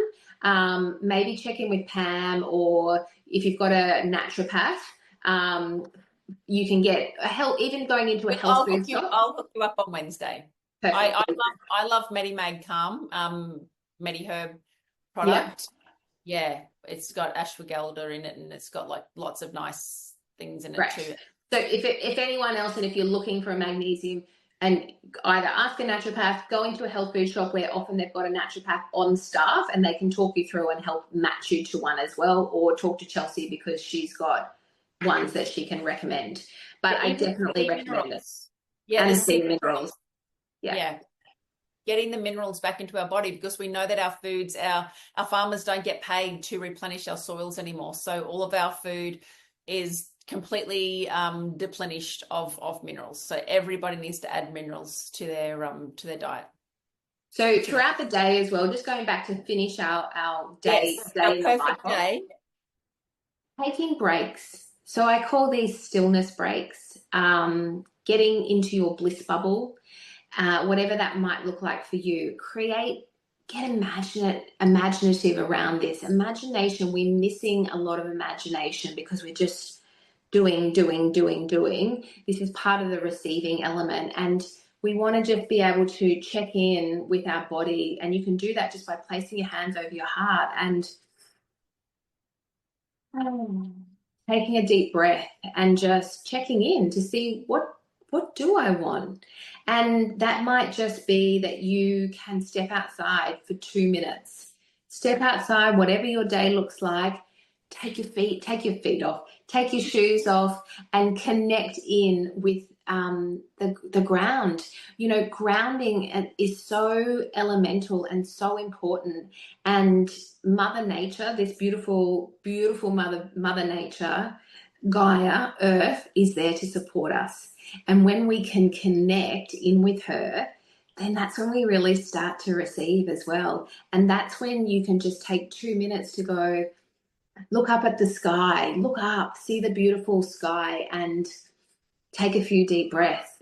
Maybe check in with Pam, or if you've got a naturopath, you can get a health, even going into a health food shop. I'll hook you up on Wednesday. Perfect. I love MediMag Calm, MediHerb product. Yeah, it's got ashwagandha in it, and it's got like lots of nice things in it too. So if anyone else, and if you're looking for a magnesium, and either ask a naturopath, go into a health food shop where often they've got a naturopath on staff and they can talk you through and help match you to one as well, or talk to Chelsey because she's got ones that she can recommend. But I definitely recommend it. Yeah, and the minerals. Yeah. Getting the minerals back into our body, because we know that our foods, our farmers don't get paid to replenish our soils anymore. So all of our food is completely depleted of minerals. So everybody needs to add minerals to their diet. So throughout the day as well, just going back to finish our day, our perfect day. Taking breaks. So I call these stillness breaks. Getting into your bliss bubble. Whatever that might look like for you, get imaginative around this. Imagination, we're missing a lot of imagination because we're just doing. This is part of the receiving element, and we want to just be able to check in with our body, and you can do that just by placing your hands over your heart and taking a deep breath and just checking in to see what do I want? And that might just be that you can step outside for 2 minutes. Step outside, whatever your day looks like. Take your feet off, take your shoes off, and connect in with the ground. You know, grounding is so elemental and so important. And Mother Nature, this beautiful, beautiful Mother Nature, Gaia, Earth, is there to support us. And when we can connect in with her, then that's when we really start to receive as well. And that's when you can just take 2 minutes to go, look up at the sky, look up, see the beautiful sky, and take a few deep breaths.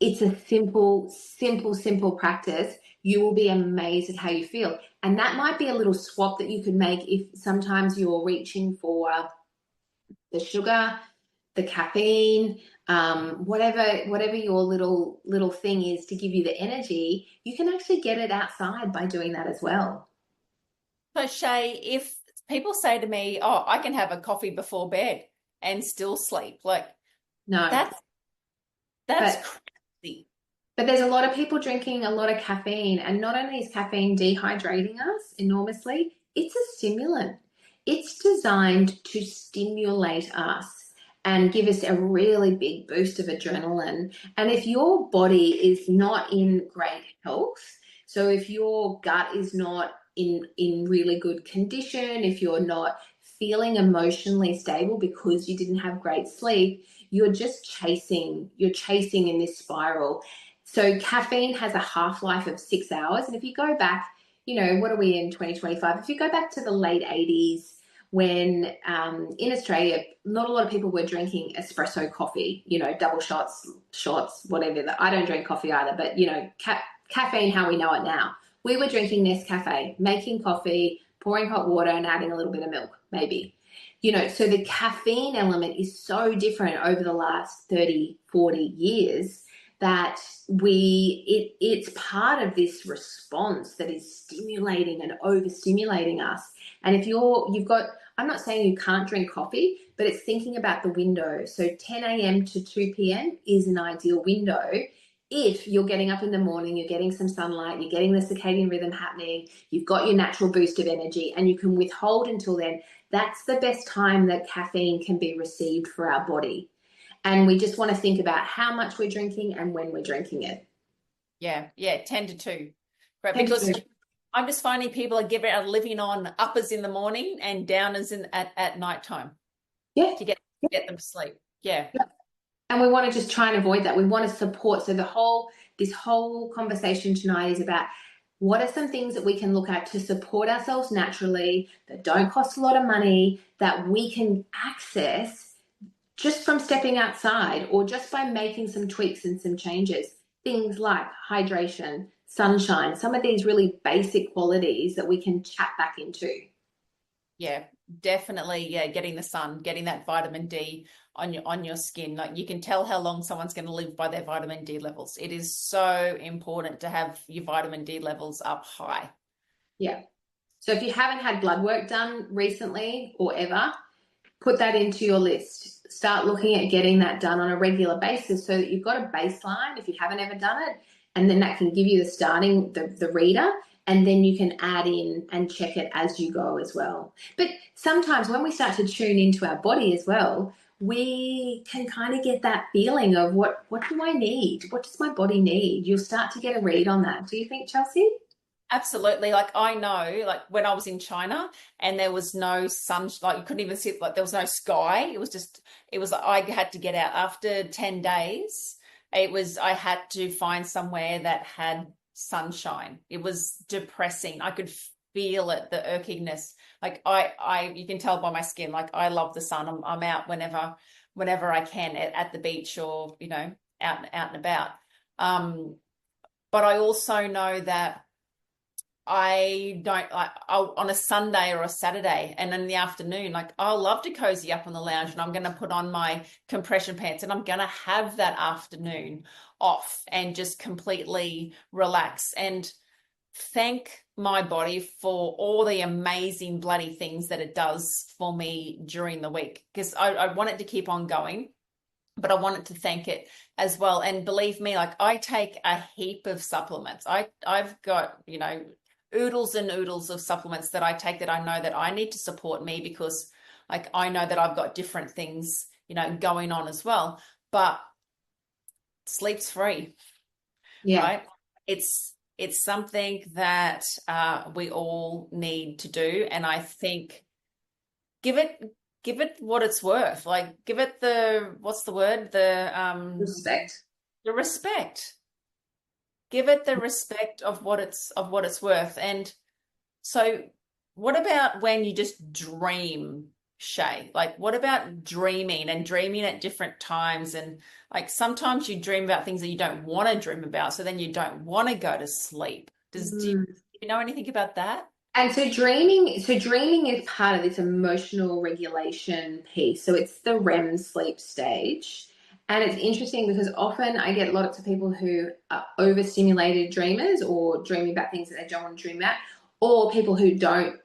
It's a simple practice. You will be amazed at how you feel. And that might be a little swap that you could make if sometimes you're reaching for the sugar, the caffeine, whatever your little thing is to give you the energy. You can actually get it outside by doing that as well. So Shea, if people say to me, "Oh, I can have a coffee before bed and still sleep," like, no, that's crazy. But there's a lot of people drinking a lot of caffeine, and not only is caffeine dehydrating us enormously, it's a stimulant. It's designed to stimulate us and give us a really big boost of adrenaline. And if your body is not in great health, so if your gut is not in really good condition, if you're not feeling emotionally stable because you didn't have great sleep, you're chasing in this spiral. So caffeine has a half-life of 6 hours. And if you go back, what are we in 2025? If you go back to the late 80s, when in Australia, not a lot of people were drinking espresso coffee, double shots, whatever. I don't drink coffee either, but, caffeine, how we know it now. We were drinking Nescafe, making coffee, pouring hot water and adding a little bit of milk, maybe. So the caffeine element is so different over the last 30, 40 years that it's part of this response that is stimulating and overstimulating us. And if I'm not saying you can't drink coffee, but it's thinking about the window. So 10 a.m. to 2 p.m. is an ideal window. If you're getting up in the morning, you're getting some sunlight, you're getting the circadian rhythm happening, you've got your natural boost of energy, and you can withhold until then, that's the best time that caffeine can be received for our body. And we just want to think about how much we're drinking and when we're drinking it. Yeah, 10 to 2. Right, because I'm just finding people are living on uppers in the morning and downers at nighttime. Yeah. To get them to sleep. Yeah. And we want to just try and avoid that. We want to support. So this whole conversation tonight is about what are some things that we can look at to support ourselves naturally, that don't cost a lot of money, that we can access just from stepping outside or just by making some tweaks and some changes. Things like hydration, sunshine, some of these really basic qualities that we can chat back into. Yeah, definitely. Yeah, getting the sun, getting that vitamin D on your skin. Like you can tell how long someone's going to live by their vitamin D levels. It is so important to have your vitamin D levels up high. Yeah. So if you haven't had blood work done recently or ever, put that into your list. Start looking at getting that done on a regular basis so that you've got a baseline if you haven't ever done it. And then that can give you the reader, and then you can add in and check it as you go as well. But sometimes when we start to tune into our body as well, we can kind of get that feeling of what do I need? What does my body need? You'll start to get a read on that. Do you think, Chelsey? Absolutely. Like I know, like when I was in China and there was no sun, like you couldn't even see, like there was no sky. I had to get out after 10 days. I had to find somewhere that had sunshine. It was depressing. I could feel it, the irkiness. Like you can tell by my skin, like I love the sun. I'm out whenever I can at the beach or, out and about. But I also know that I don't like on a Sunday or a Saturday and in the afternoon, like I'll love to cozy up on the lounge and I'm going to put on my compression pants and I'm going to have that afternoon off and just completely relax and thank my body for all the amazing bloody things that it does for me during the week because I want it to keep on going. But I wanted to thank it as well. And believe me, like I take a heap of supplements. I've got, oodles and oodles of supplements that I take that I know that I need to support me because like I know that I've got different things, going on as well. But sleep's free, Yeah. right? It's something that we all need to do. And I think give it what it's worth. Like give it what's the word? Respect. The respect. Give it the respect of what it's worth. And so what about when you just dream, Shea? Like what about dreaming at different times? And like sometimes you dream about things that you don't want to dream about, so then you don't want to go to sleep. Do you know anything about that? And so dreaming is part of this emotional regulation piece. So it's the REM sleep stage. And it's interesting because often I get lots of people who are overstimulated dreamers or dreaming about things that they don't want to dream about, or people who don't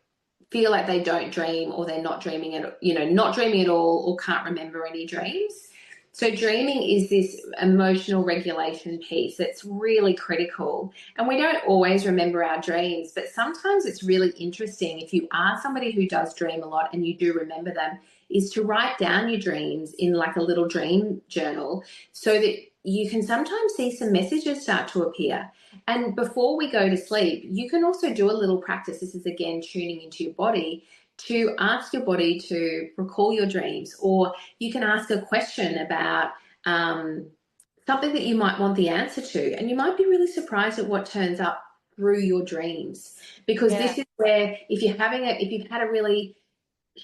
feel like they don't dream or they're not dreaming not dreaming at all or can't remember any dreams. So dreaming is this emotional regulation piece that's really critical. And we don't always remember our dreams, but sometimes it's really interesting if you are somebody who does dream a lot and you do remember them, is to write down your dreams in like a little dream journal so that you can sometimes see some messages start to appear. And before we go to sleep, you can also do a little practice. This is again tuning into your body to ask your body to recall your dreams, or you can ask a question about something that you might want the answer to, and you might be really surprised at what turns up through your dreams, because this is where if you've had a really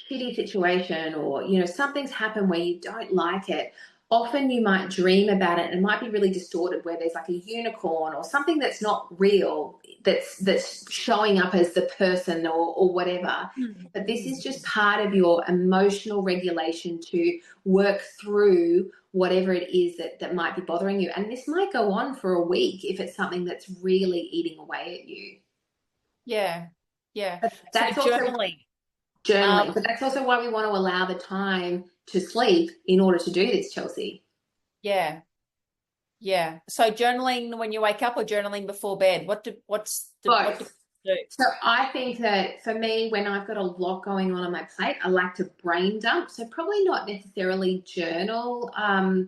shitty situation or something's happened where you don't like it, often you might dream about it and it might be really distorted where there's like a unicorn or something that's not real that's showing up as the person or whatever. But this is just part of your emotional regulation to work through whatever it is that might be bothering you. And this might go on for a week if it's something that's really eating away at you. Yeah. That's so journaling. But that's also why we want to allow the time to sleep in order to do this, Chelsey. Yeah. So journaling when you wake up or journaling before bed? What do you do? So I think that for me, when I've got a lot going on my plate, I like to brain dump. So probably not necessarily journal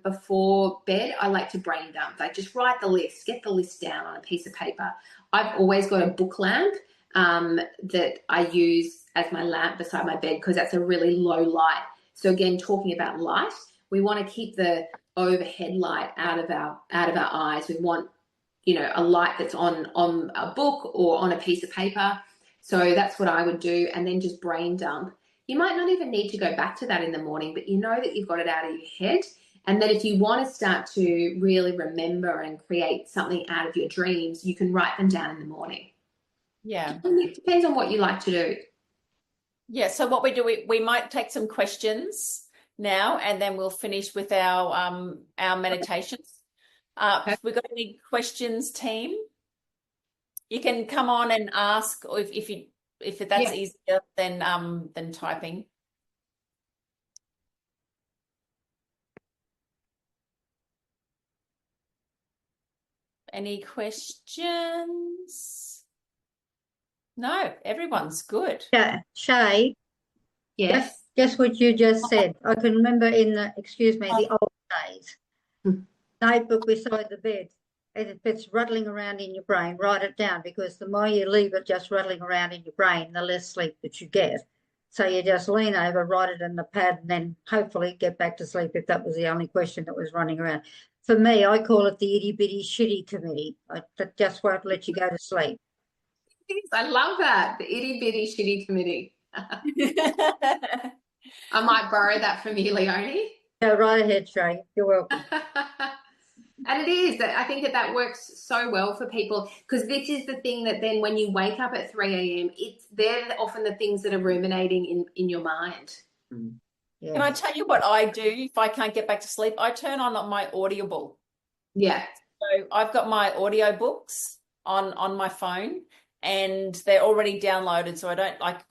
before bed. I like to brain dump. I just write the list, get the list down on a piece of paper. I've always got a book lamp that I use as my lamp beside my bed because that's a really low light. So again, talking about light, we want to keep the overhead light out of our eyes. We want a light that's on a book or on a piece of paper. So that's what I would do, and then just brain dump. You might not even need to go back to that in the morning, but you know that you've got it out of your head. And then if you want to start to really remember and create something out of your dreams, you can write them down in the morning. Yeah. It depends on what you like to do. Yeah. So what we do, we might take some questions now, and then we'll finish with our meditations. Okay. If we've got any questions, team, you can come on and ask, or if that's Yeah. easier than typing. Any questions? No, everyone's good. Yeah, Shea, Yes. just what you just said. I can remember in the old days, notebook beside the bed. And if it's rattling around in your brain, write it down, because the more you leave it just rattling around in your brain, the less sleep that you get. So you just lean over, write it in the pad, and then hopefully get back to sleep if that was the only question that was running around. For me, I call it the itty bitty shitty committee. That just won't let you go to sleep. I love that. The itty bitty shitty committee. I might borrow that from you, Leonie. Go right ahead, Shea. You're welcome. And it is that I think that works so well for people, because this is the thing that then when you wake up at 3 a.m., they're often the things that are ruminating in your mind. Yeah. Can I tell you what I do if I can't get back to sleep? I turn on my Audible. Yeah. So I've got my audio books on my phone, and they're already downloaded. So I've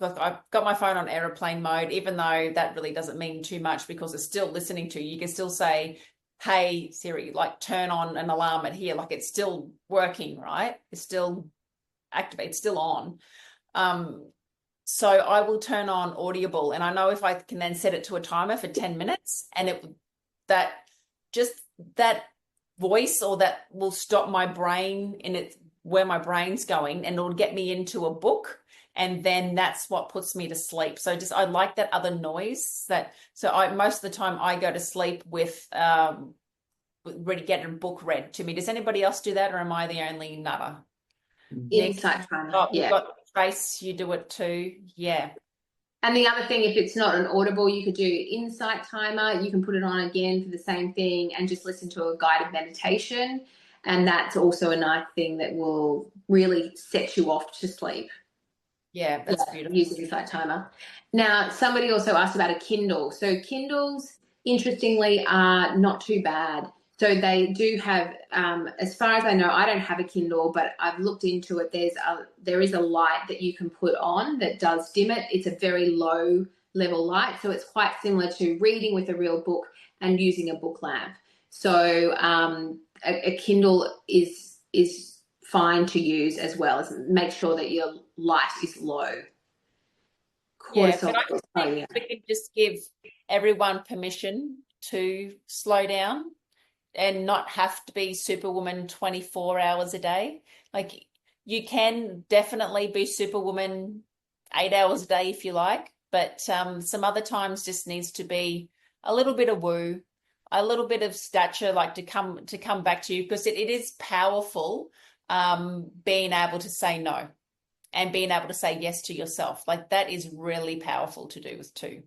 got my phone on airplane mode, even though that really doesn't mean too much because it's still listening to you. You can still say, hey, Siri, like turn on an alarm at here. Like it's still working, right? It's still activated, it's still on. So I will turn on Audible, and I know if I can then set it to a timer for 10 minutes, and that voice or that will stop my brain where my brain's going, and it'll get me into a book, and then that's what puts me to sleep. So I like that other noise most of the time I go to sleep with getting a book read to me. Does anybody else do that, or am I the only nutter? Insight timer. Oh, yeah. We've got Trace, you do it too. Yeah. And the other thing, if it's not an Audible, you could do Insight Timer. You can put it on again for the same thing and just listen to a guided meditation. And that's also a nice thing that will really set you off to sleep. Yeah, that's beautiful. Use an Insight Timer. Now, somebody also asked about a Kindle. So Kindles, interestingly, are not too bad. So they do have, as far as I know, I don't have a Kindle, but I've looked into it. There is a light that you can put on that does dim it. It's a very low level light, so it's quite similar to reading with a real book and using a book lamp. So a Kindle is fine to use as well. As make sure that your light is low. Cortisol. Yeah, but I think we can just give everyone permission to slow down and not have to be Superwoman 24 hours a day. Like you can definitely be Superwoman 8 hours a day if you like, but some other times just needs to be a little bit of woo, a little bit of stature, like to come back to you, because it is powerful being able to say no and being able to say yes to yourself. Like that is really powerful to do with too.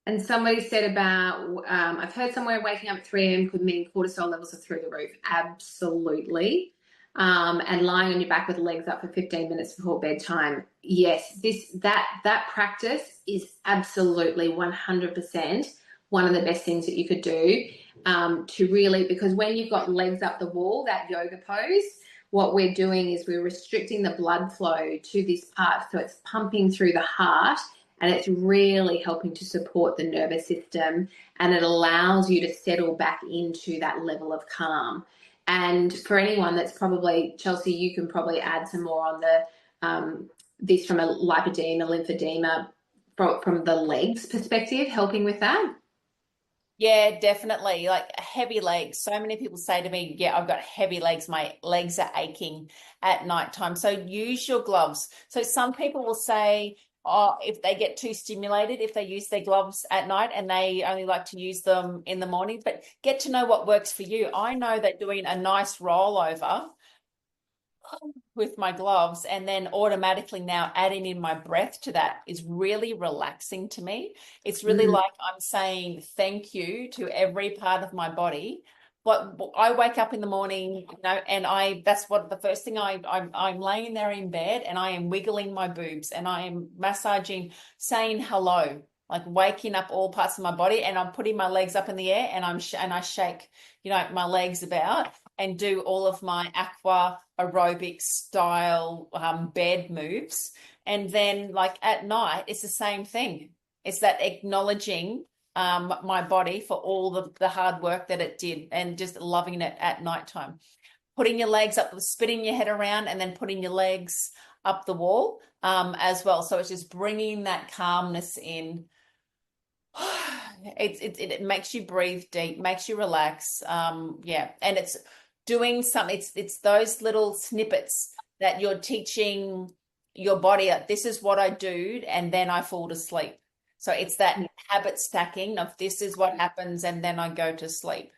And somebody said about, I've heard somewhere waking up at 3 a.m. could mean cortisol levels are through the roof. Absolutely. And lying on your back with legs up for 15 minutes before bedtime. Yes, that practice is absolutely 100% one of the best things that you could do to really, because when you've got legs up the wall, that yoga pose, what we're doing is we're restricting the blood flow to this part. So it's pumping through the heart, and it's really helping to support the nervous system, and it allows you to settle back into that level of calm. And for anyone that's probably, Chelsey, you can probably add some more on the this from a lipedema, lymphedema, from the legs perspective, helping with that. Yeah, definitely. Like heavy legs. So many people say to me, yeah, I've got heavy legs. My legs are aching at nighttime. So use your gloves. So some people will say, oh, if they get too stimulated, if they use their gloves at night and they only like to use them in the morning, but get to know what works for you. I know that doing a nice rollover, with my gloves, and then automatically now adding in my breath to that is really relaxing to me. It's really like I'm saying thank you to every part of my body. But I wake up in the morning, and that's what the first thing I'm laying there in bed, and I am wiggling my boobs, and I am massaging, saying hello, like waking up all parts of my body, and I'm putting my legs up in the air, and I shake, my legs about, and do all of my aqua aerobic style bed moves. And then like at night, it's the same thing. It's that acknowledging my body for all the hard work that it did, and just loving it at nighttime. Putting your legs up, spinning your head around, and then putting your legs up the wall as well. So it's just bringing that calmness in. It makes you breathe deep, makes you relax. And it's doing it's those little snippets that you're teaching your body that this is what I do, and then I fall to sleep. So it's that habit stacking of this is what happens, and then I go to sleep.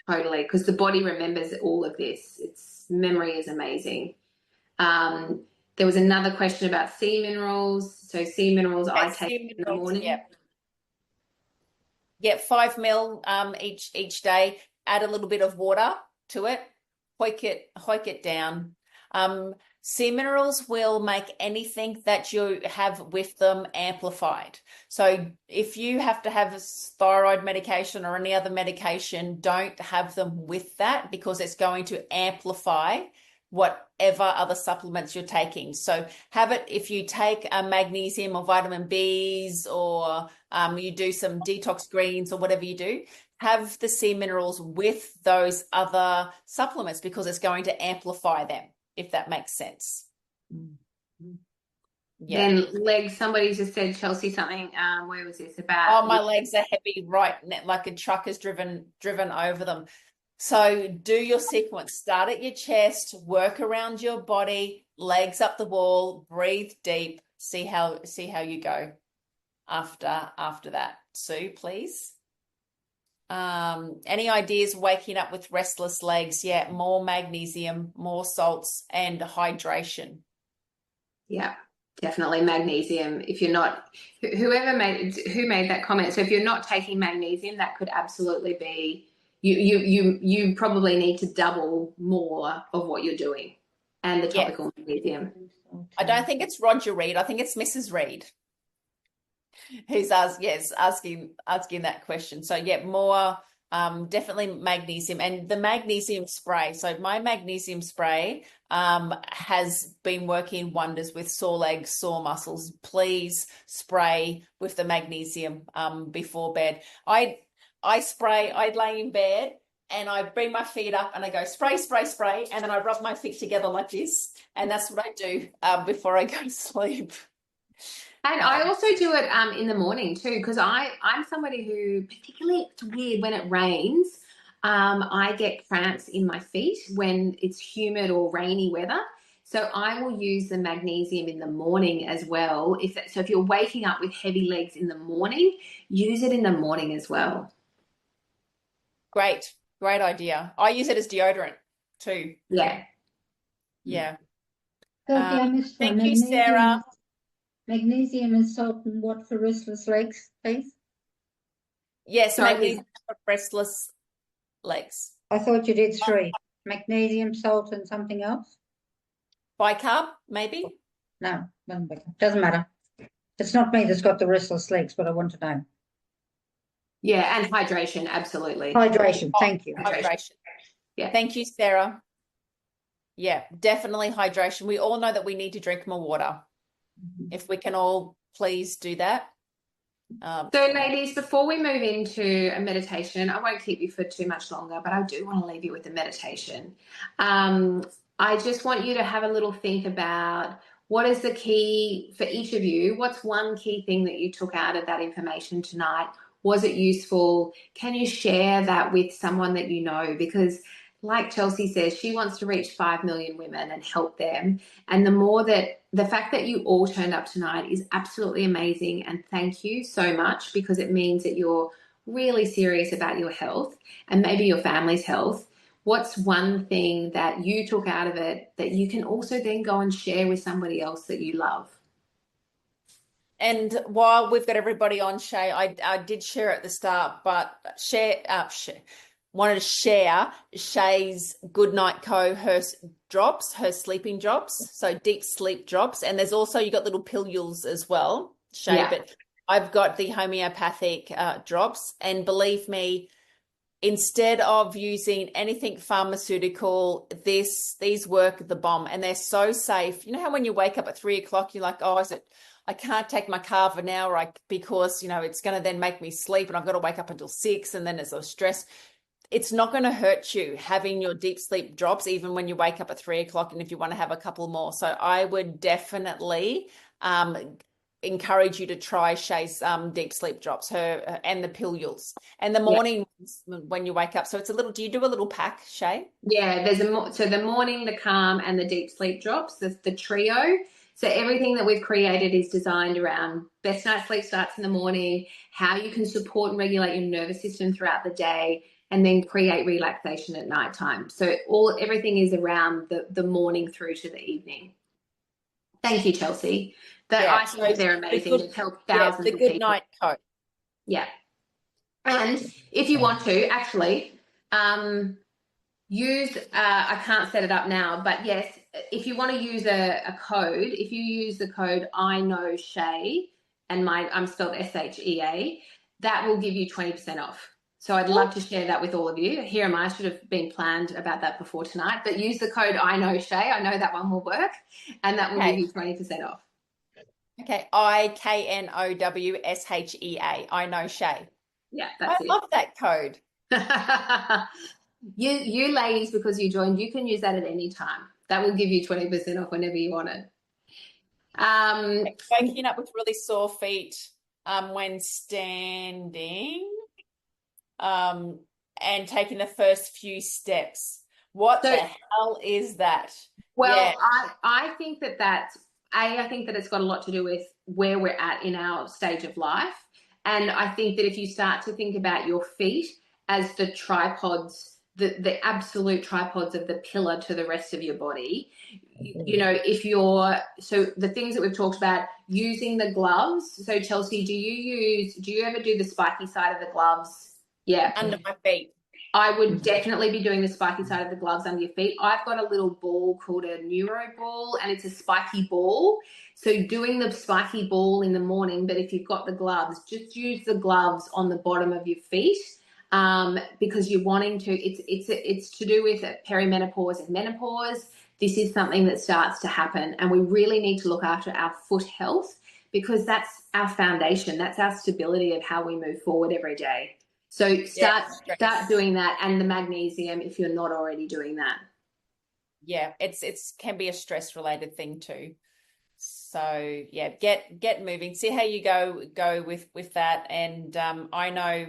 Totally, because the body remembers all of this. Its memory is amazing. There was another question about sea minerals. So sea minerals I take in the morning. Yeah, 5 ml each day. Add a little bit of water to it. Hoik it down. Sea minerals will make anything that you have with them amplified. So if you have to have a thyroid medication or any other medication, don't have them with that, because it's going to amplify whatever other supplements you're taking. So have it if you take a magnesium or vitamin Bs, or you do some detox greens or whatever you do, have the sea minerals with those other supplements, because it's going to amplify them, if that makes sense. Yeah. Then legs, somebody just said, Chelsey, something, where was this about? Oh, my legs are heavy, right, like a truck has driven over them. So do your sequence. Start at your chest, work around your body, legs up the wall, breathe deep, see how you go after that. Sue, please. Any ideas waking up with restless legs? Yeah, more magnesium, more salts, and hydration. Yeah, definitely magnesium. If you're not, who made that comment? So if you're not taking magnesium, that could absolutely be, you probably need to double more of what you're doing, and the topical magnesium. I don't think it's Roger Reed. I think it's Mrs. Reed who's asking that question. So yeah, more definitely magnesium, and the magnesium spray. So my magnesium spray has been working wonders with sore legs, sore muscles. Please spray with the magnesium before bed. I lay in bed and I bring my feet up and I go spray, spray, spray, and then I rub my feet together like this, and that's what I do before I go to sleep. And I also do it in the morning too, because I'm somebody who, particularly, it's weird when it rains, I get cramps in my feet when it's humid or rainy weather. So I will use the magnesium in the morning as well. If you're waking up with heavy legs in the morning, use it in the morning as well. Great idea. I use it as deodorant too. Yeah. Thank you, Sarah. Magnesium and salt and what for restless legs, please? Yes, magnesium for restless legs. I thought you did 3. Magnesium, salt, and something else? Bicarb, maybe? No, doesn't matter. It's not me that's got the restless legs, but I want to know. Yeah, and hydration, absolutely. Hydration, thank you. Hydration. Yeah. Thank you, Sarah. Yeah, definitely hydration. We all know that we need to drink more water. If we can all please do that. So ladies, before we move into a meditation, I won't keep you for too much longer, but I do want to leave you with a meditation. I just want you to have a little think about what is the key for each of you. What's one key thing that you took out of that information tonight? Was it useful? Can you share that with someone that you know? Because like Chelsey says, she wants to reach 5 million women and help them. And the fact that you all turned up tonight is absolutely amazing. And thank you so much, because it means that you're really serious about your health and maybe your family's health. what's one thing that you took out of it that you can also then go and share with somebody else that you love? And while we've got everybody on, Shea, I did share at the start, but wanted to share Shay's Goodnight Co. her drops, her sleeping drops, so deep sleep drops, and there's also you got little pilules as well, Shea. Yeah. But I've got the homeopathic drops, and believe me, instead of using anything pharmaceutical, these work the bomb, and they're so safe. You know how when you wake up at 3 o'clock, you're like, oh, I can't take my car for now, right? Because, it's going to then make me sleep and I've got to wake up until 6 and then there's a stress. It's not going to hurt you having your deep sleep drops, even when you wake up at 3 o'clock and if you want to have a couple more. So I would definitely encourage you to try Shay's deep sleep drops, her and the pilules, and the morning when you wake up. So it's do you do a little pack, Shay? Yeah, so the morning, the calm, and the deep sleep drops, the trio. So everything that we've created is designed around best night's sleep starts in the morning, how you can support and regulate your nervous system throughout the day, and then create relaxation at nighttime. So everything is around the morning through to the evening. Thank you, Chelsey. I think they're amazing. They've helped thousands of people. The Goodnight Co. Yeah. And if you want to, actually, use, I can't set it up now, but yes, if you want to use a code, if you use the code I know Shea, and I'm spelled SHEA, that will give you 20% off. So I'd love to share that with all of you. Here am I, should have been planned about that before tonight, but use the code I know Shea. I know that one will work, and that will give you 20% off. Okay, IKNOWSHEA. I know Shea. Yeah, that's it. I love that code. You ladies, because you joined, you can use that at any time. That will give you 20% off whenever you want it. Waking up with really sore feet when standing and taking the first few steps. What the hell is that? Well, yeah. I think I think that it's got a lot to do with where we're at in our stage of life. And I think that if you start to think about your feet as the tripods, the absolute tripods of the pillar to the rest of your body, so the things that we've talked about, using the gloves. So Chelsey, do you ever do the spiky side of the gloves? Yeah. Under my feet. I would definitely be doing the spiky side of the gloves under your feet. I've got a little ball called a neuro ball, and it's a spiky ball. So doing the spiky ball in the morning, but if you've got the gloves, just use the gloves on the bottom of your feet, because you're wanting to. It's to do with perimenopause and menopause. This is something that starts to happen, and we really need to look after our foot health, because that's our foundation. That's our stability of how we move forward every day. So start doing that, and the magnesium if you're not already doing that. Yeah, it's can be a stress related thing too. So yeah, get moving. See how you go with that. And I know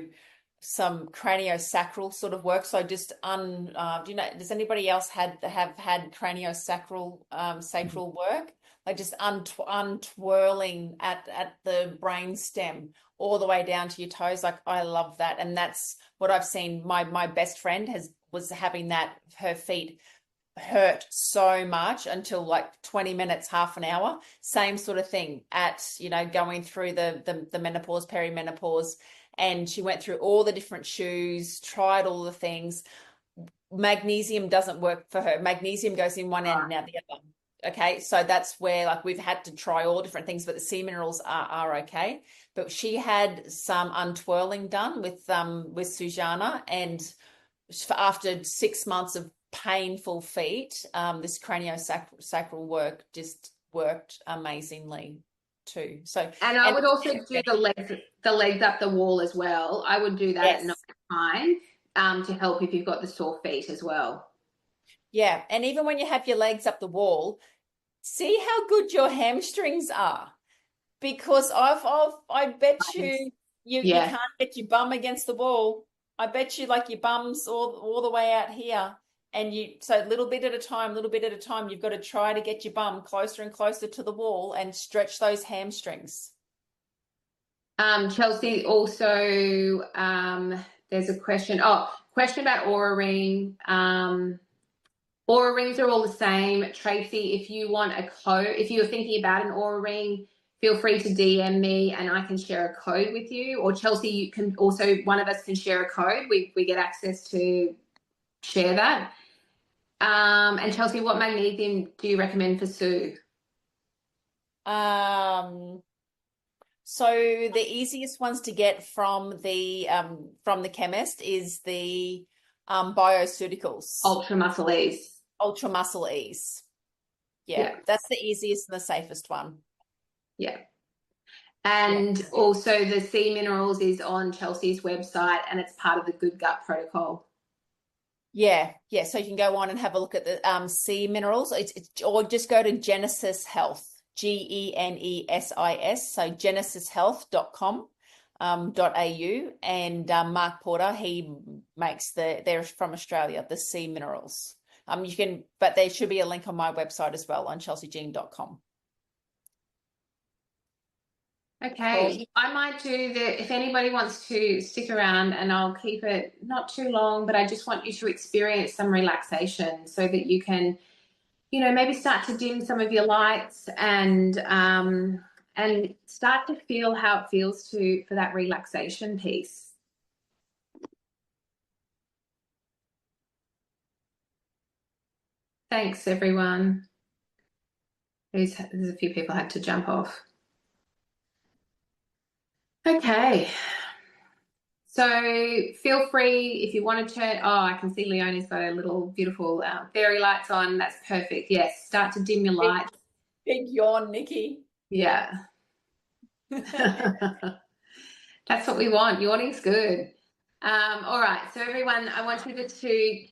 some craniosacral sort of work. So just does anybody else have had craniosacral sacral work? Like just untwirling at the brain stem all the way down to your toes. Like I love that. And that's what I've seen. My best friend was having that, her feet hurt so much until like 20 minutes, half an hour, same sort of thing at, going through the menopause, perimenopause. And she went through all the different shoes, tried all the things. Magnesium doesn't work for her. Magnesium goes in one end and out the other. Okay, so that's where we've had to try all different things, but the sea minerals are okay. But she had some untwirling done with Sujana, and after 6 months of painful feet, this craniosacral work just worked amazingly too. So, and I would also do the legs up the wall as well. I would do that at night time to help if you've got the sore feet as well. Yeah, and even when you have your legs up the wall, see how good your hamstrings are, because I bet you can't get your bum against the wall. I bet you your bum's all the way out here, and so little bit at a time, you've got to try to get your bum closer and closer to the wall and stretch those hamstrings. Chelsey, also there's a question. question about Aura Ring. Aura rings are all the same. Tracy, if you want a code, if you're thinking about an Aura ring, feel free to DM me and I can share a code with you. Or Chelsey, you can also, one of us can share a code. We get access to share that. And Chelsey, what magnesium do you recommend for Sue? So the easiest ones to get from the chemist is the Bioceuticals. Ultra Muscle Ease. Ultra Muscle Ease. Yeah, that's the easiest and the safest one. Yeah. And also the C Minerals is on Chelsey's website and it's part of the Good Gut Protocol. Yeah. So you can go on and have a look at the C Minerals. Or just go to Genesis Health, GENESIS, so genesishealth.com. .au, and Mark Porter, he makes they're from Australia, the C Minerals. But there should be a link on my website as well on chelseajean.com. Okay, cool. I might do if anybody wants to stick around, and I'll keep it not too long, but I just want you to experience some relaxation so that you can, maybe start to dim some of your lights and start to feel how it feels for that relaxation piece. Thanks, everyone. There's a few people had to jump off. Okay. So feel free if you want to turn. Oh, I can see Leonie's got a little beautiful fairy lights on. That's perfect. Yes, start to dim your lights. Big yawn, Nikki. Yeah. That's what we want. Yawning's good. All right. So everyone, I want you to take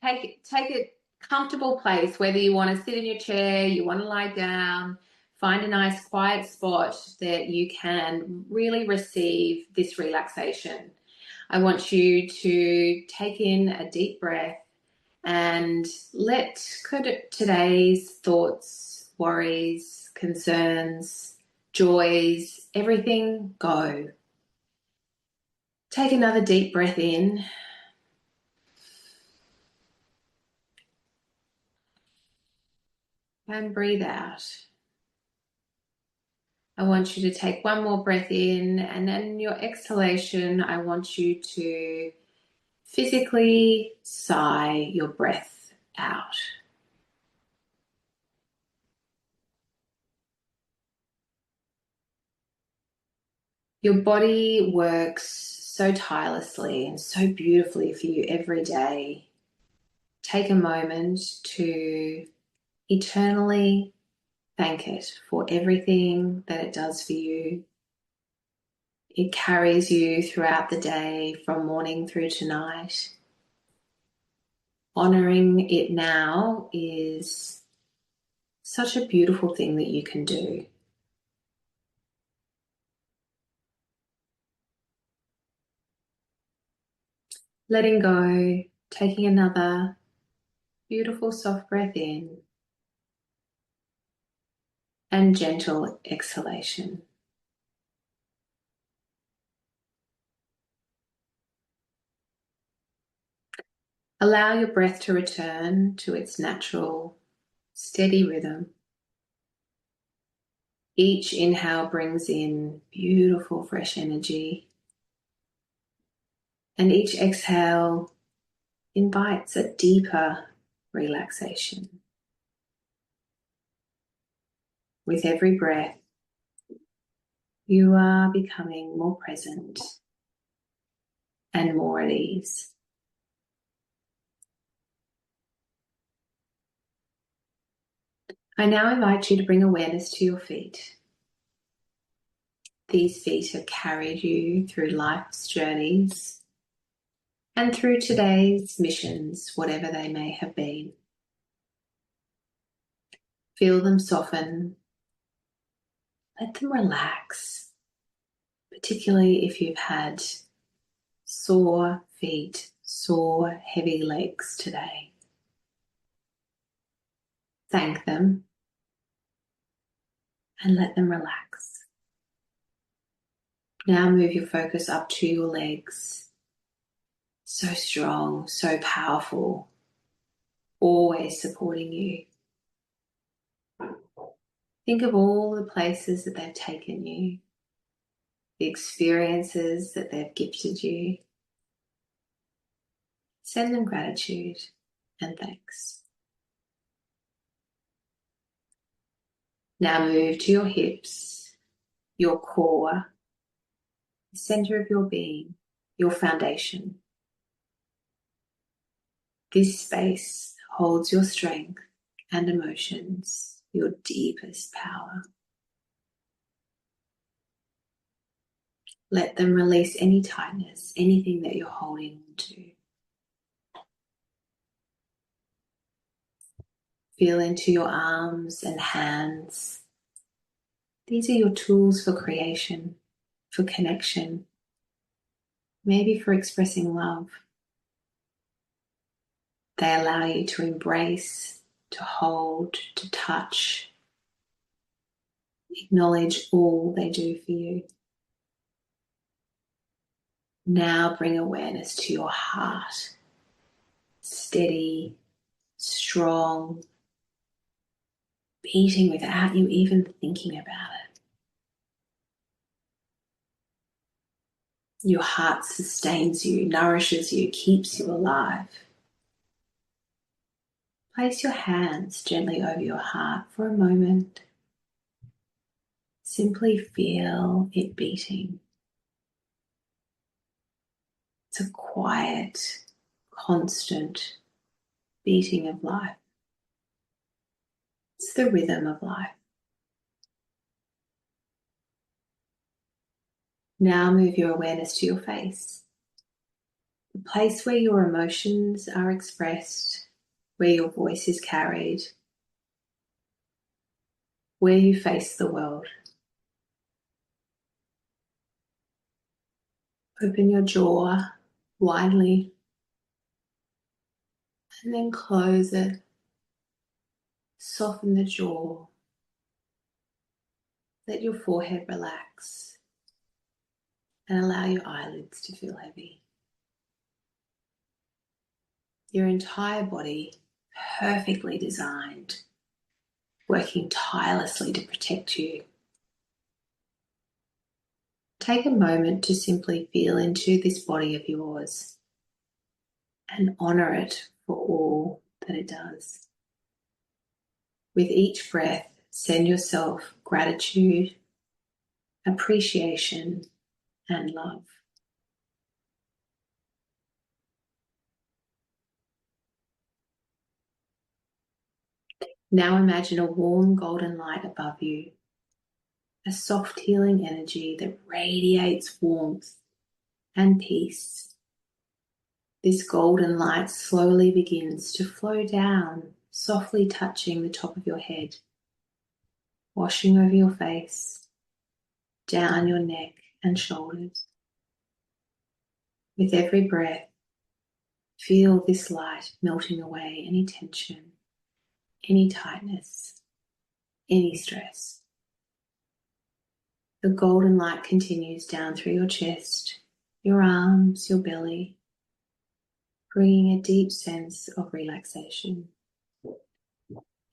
a comfortable place, whether you want to sit in your chair, you want to lie down, find a nice quiet spot that you can really receive this relaxation. I want you to take in a deep breath and let today's thoughts, worries, concerns, joys, everything go. Take another deep breath in. And breathe out. I want you to take one more breath in, and then your exhalation, I want you to physically sigh your breath out. Your body works so tirelessly and so beautifully for you every day. Take a moment to eternally thank it for everything that it does for you. It carries you throughout the day from morning through to night. Honoring it now is such a beautiful thing that you can do. Letting go, taking another beautiful soft breath in and gentle exhalation. Allow your breath to return to its natural, steady rhythm. Each inhale brings in beautiful, fresh energy, and each exhale invites a deeper relaxation. With every breath, you are becoming more present and more at ease. I now invite you to bring awareness to your feet. These feet have carried you through life's journeys and through today's missions, whatever they may have been. Feel them soften. Let them relax, particularly if you've had sore feet, sore, heavy legs today. Thank them and let them relax. Now move your focus up to your legs. so strong, so powerful, always supporting you. Think of all the places that they've taken you, the experiences that they've gifted you. Send them gratitude and thanks. Now move to your hips, your core, the center of your being, your foundation. This space holds your strength and emotions, your deepest power. Let them release any tightness, anything that you're holding on to. Feel into your arms and hands. These are your tools for creation, for connection, maybe for expressing love. They allow you to embrace, to hold, to touch, acknowledge all they do for you. Now bring awareness to your heart. Steady, strong, beating without you even thinking about it. Your heart sustains you, nourishes you, keeps you alive. Place your hands gently over your heart for a moment. Simply feel it beating. It's a quiet, constant beating of life. It's the rhythm of life. Now move your awareness to your face, the place where your emotions are expressed, where your voice is carried, where you face the world. Open your jaw widely and then close it. Soften the jaw. Let your forehead relax and allow your eyelids to feel heavy. Your entire body perfectly designed, working tirelessly to protect you. Take a moment to simply feel into this body of yours and honor it for all that it does. With each breath, send yourself gratitude, appreciation, and love. Now imagine a warm golden light above you, a soft healing energy that radiates warmth and peace. This golden light slowly begins to flow down, softly touching the top of your head, washing over your face, down your neck and shoulders. With every breath, feel this light melting away any tension, any tightness, any stress. The golden light continues down through your chest, your arms, your belly, bringing a deep sense of relaxation.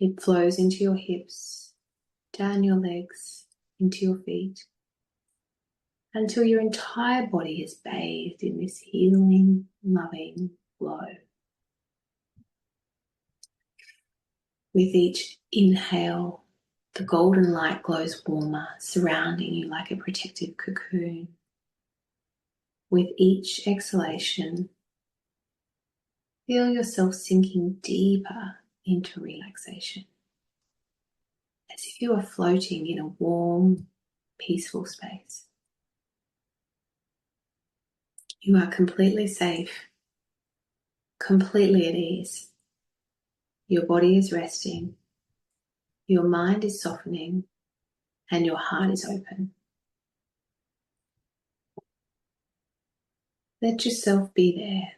It flows into your hips, down your legs, into your feet, until your entire body is bathed in this healing, loving glow. With each inhale, the golden light glows warmer, surrounding you like a protective cocoon. With each exhalation, feel yourself sinking deeper into relaxation, as if you are floating in a warm, peaceful space. You are completely safe, completely at ease. Your body is resting, your mind is softening, and your heart is open. Let yourself be there.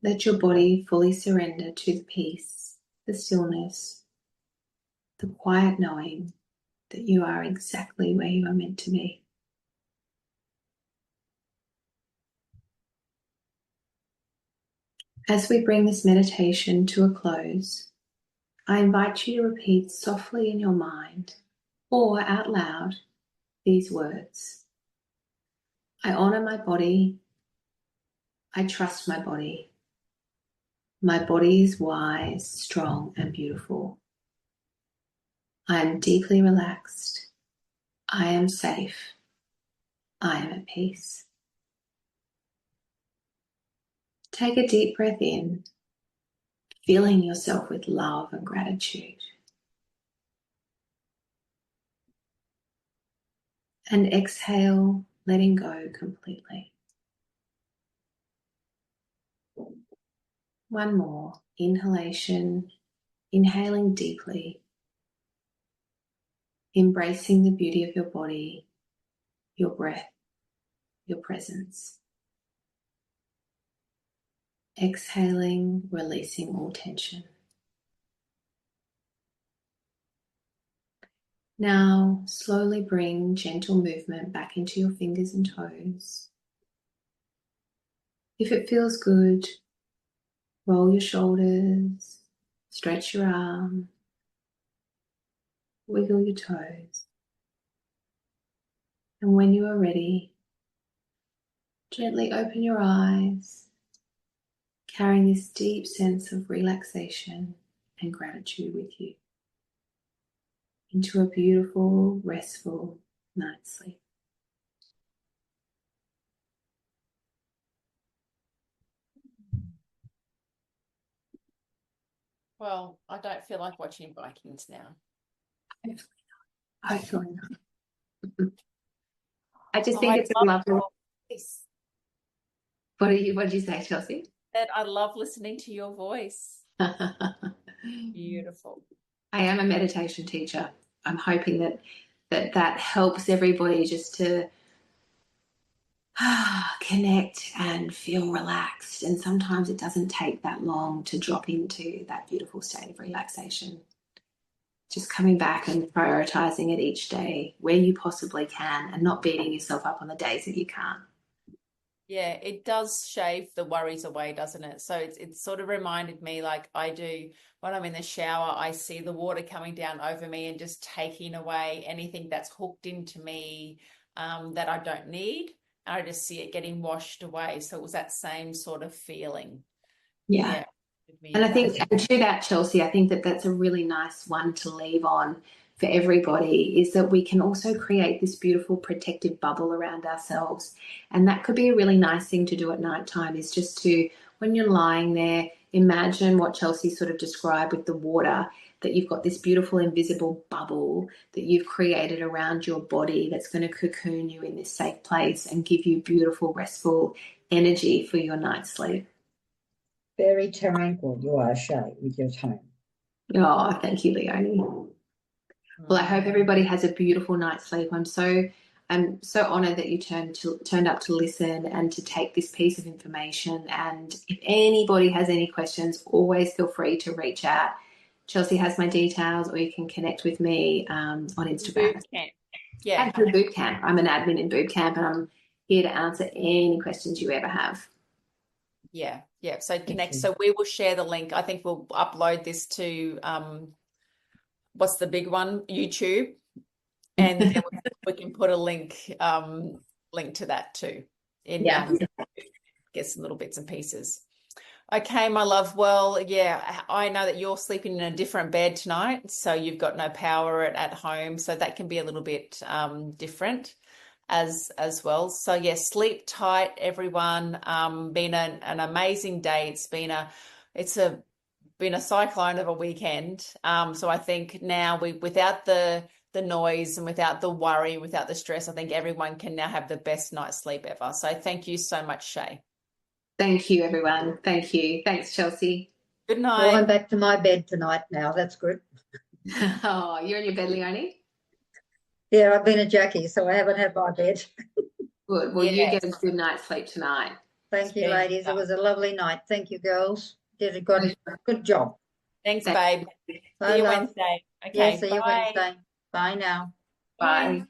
Let your body fully surrender to the peace, the stillness, the quiet knowing that you are exactly where you are meant to be. As we bring this meditation to a close, I invite you to repeat softly in your mind or out loud these words. I honor my body. I trust my body. My body is wise, strong, and beautiful. I am deeply relaxed. I am safe. I am at peace. Take a deep breath in, filling yourself with love and gratitude. And exhale, letting go completely. One more inhalation, inhaling deeply, embracing the beauty of your body, your breath, your presence. Exhaling, releasing all tension. Now, slowly bring gentle movement back into your fingers and toes. If it feels good, roll your shoulders, stretch your arm, wiggle your toes. And when you are ready, gently open your eyes, carrying this deep sense of relaxation and gratitude with you into a beautiful, restful night's sleep. Well, I don't feel like watching Vikings now. Hopefully not. I just think it's a love lovely. your voice. What did you say, Chelsea? That I love listening to your voice. I Beautiful. am a meditation teacher. I'm hoping that helps everybody just to connect and feel relaxed. And sometimes it doesn't take that long to drop into that beautiful state of relaxation. Just coming back and prioritizing it each day where you possibly can and not beating yourself up on the days that you can't. Yeah, it does shave the worries away, doesn't it? So it's sort of reminded me, like I do when I'm in the shower, I see the water coming down over me and just taking away anything that's hooked into me that I don't need. And I just see it getting washed away. So it was that same sort of feeling. Yeah. And I think, and to that, Chelsea, I think that that's a really nice one to leave on for everybody, is that we can also create this beautiful protective bubble around ourselves. And that could be a really nice thing to do at nighttime, is just to, when you're lying there, imagine what Chelsea sort of described with the water, that you've got this beautiful invisible bubble that you've created around your body that's going to cocoon you in this safe place and give you beautiful, restful energy for your night's sleep. Very tranquil you are, Shea, with your tone. Oh, thank you, Leonie. Well, I hope everybody has a beautiful night's sleep. I'm so honoured that you turned up to listen and to take this piece of information. And if anybody has any questions, always feel free to reach out. Chelsea has my details, or you can connect with me on Instagram. Boot camp. Yeah. And through boot camp. I'm an admin in boot camp, and I'm here to answer any questions you ever have. Yeah. So connect. So we will share the link. I think we'll upload this to what's the big one? YouTube. And then we can put a link to that too. Get some little bits and pieces. Okay, my love. Well, yeah, I know that you're sleeping in a different bed tonight, so you've got no power at home, so that can be a little bit different as well. So yeah, sleep tight, everyone. Been an amazing day. It's been a cyclone of a weekend. So I think now without the noise and without the worry, without the stress, I think everyone can now have the best night's sleep ever. So thank you so much, Shea. Thank you, everyone. Thank you. Thanks, Chelsea. Good night. Well, I'm back to my bed tonight now. That's good. Oh, you're in your bed, Leonie? Yeah, I've been a Jackie, so I haven't had my bed. Good. Well, you get a good night's sleep tonight. Thank you, ladies. It was a lovely night. Thank you, girls. Did a good job. Thanks, babe. Bye, See you love. Wednesday. Okay, Yeah, see you bye. Wednesday. Bye now. Bye.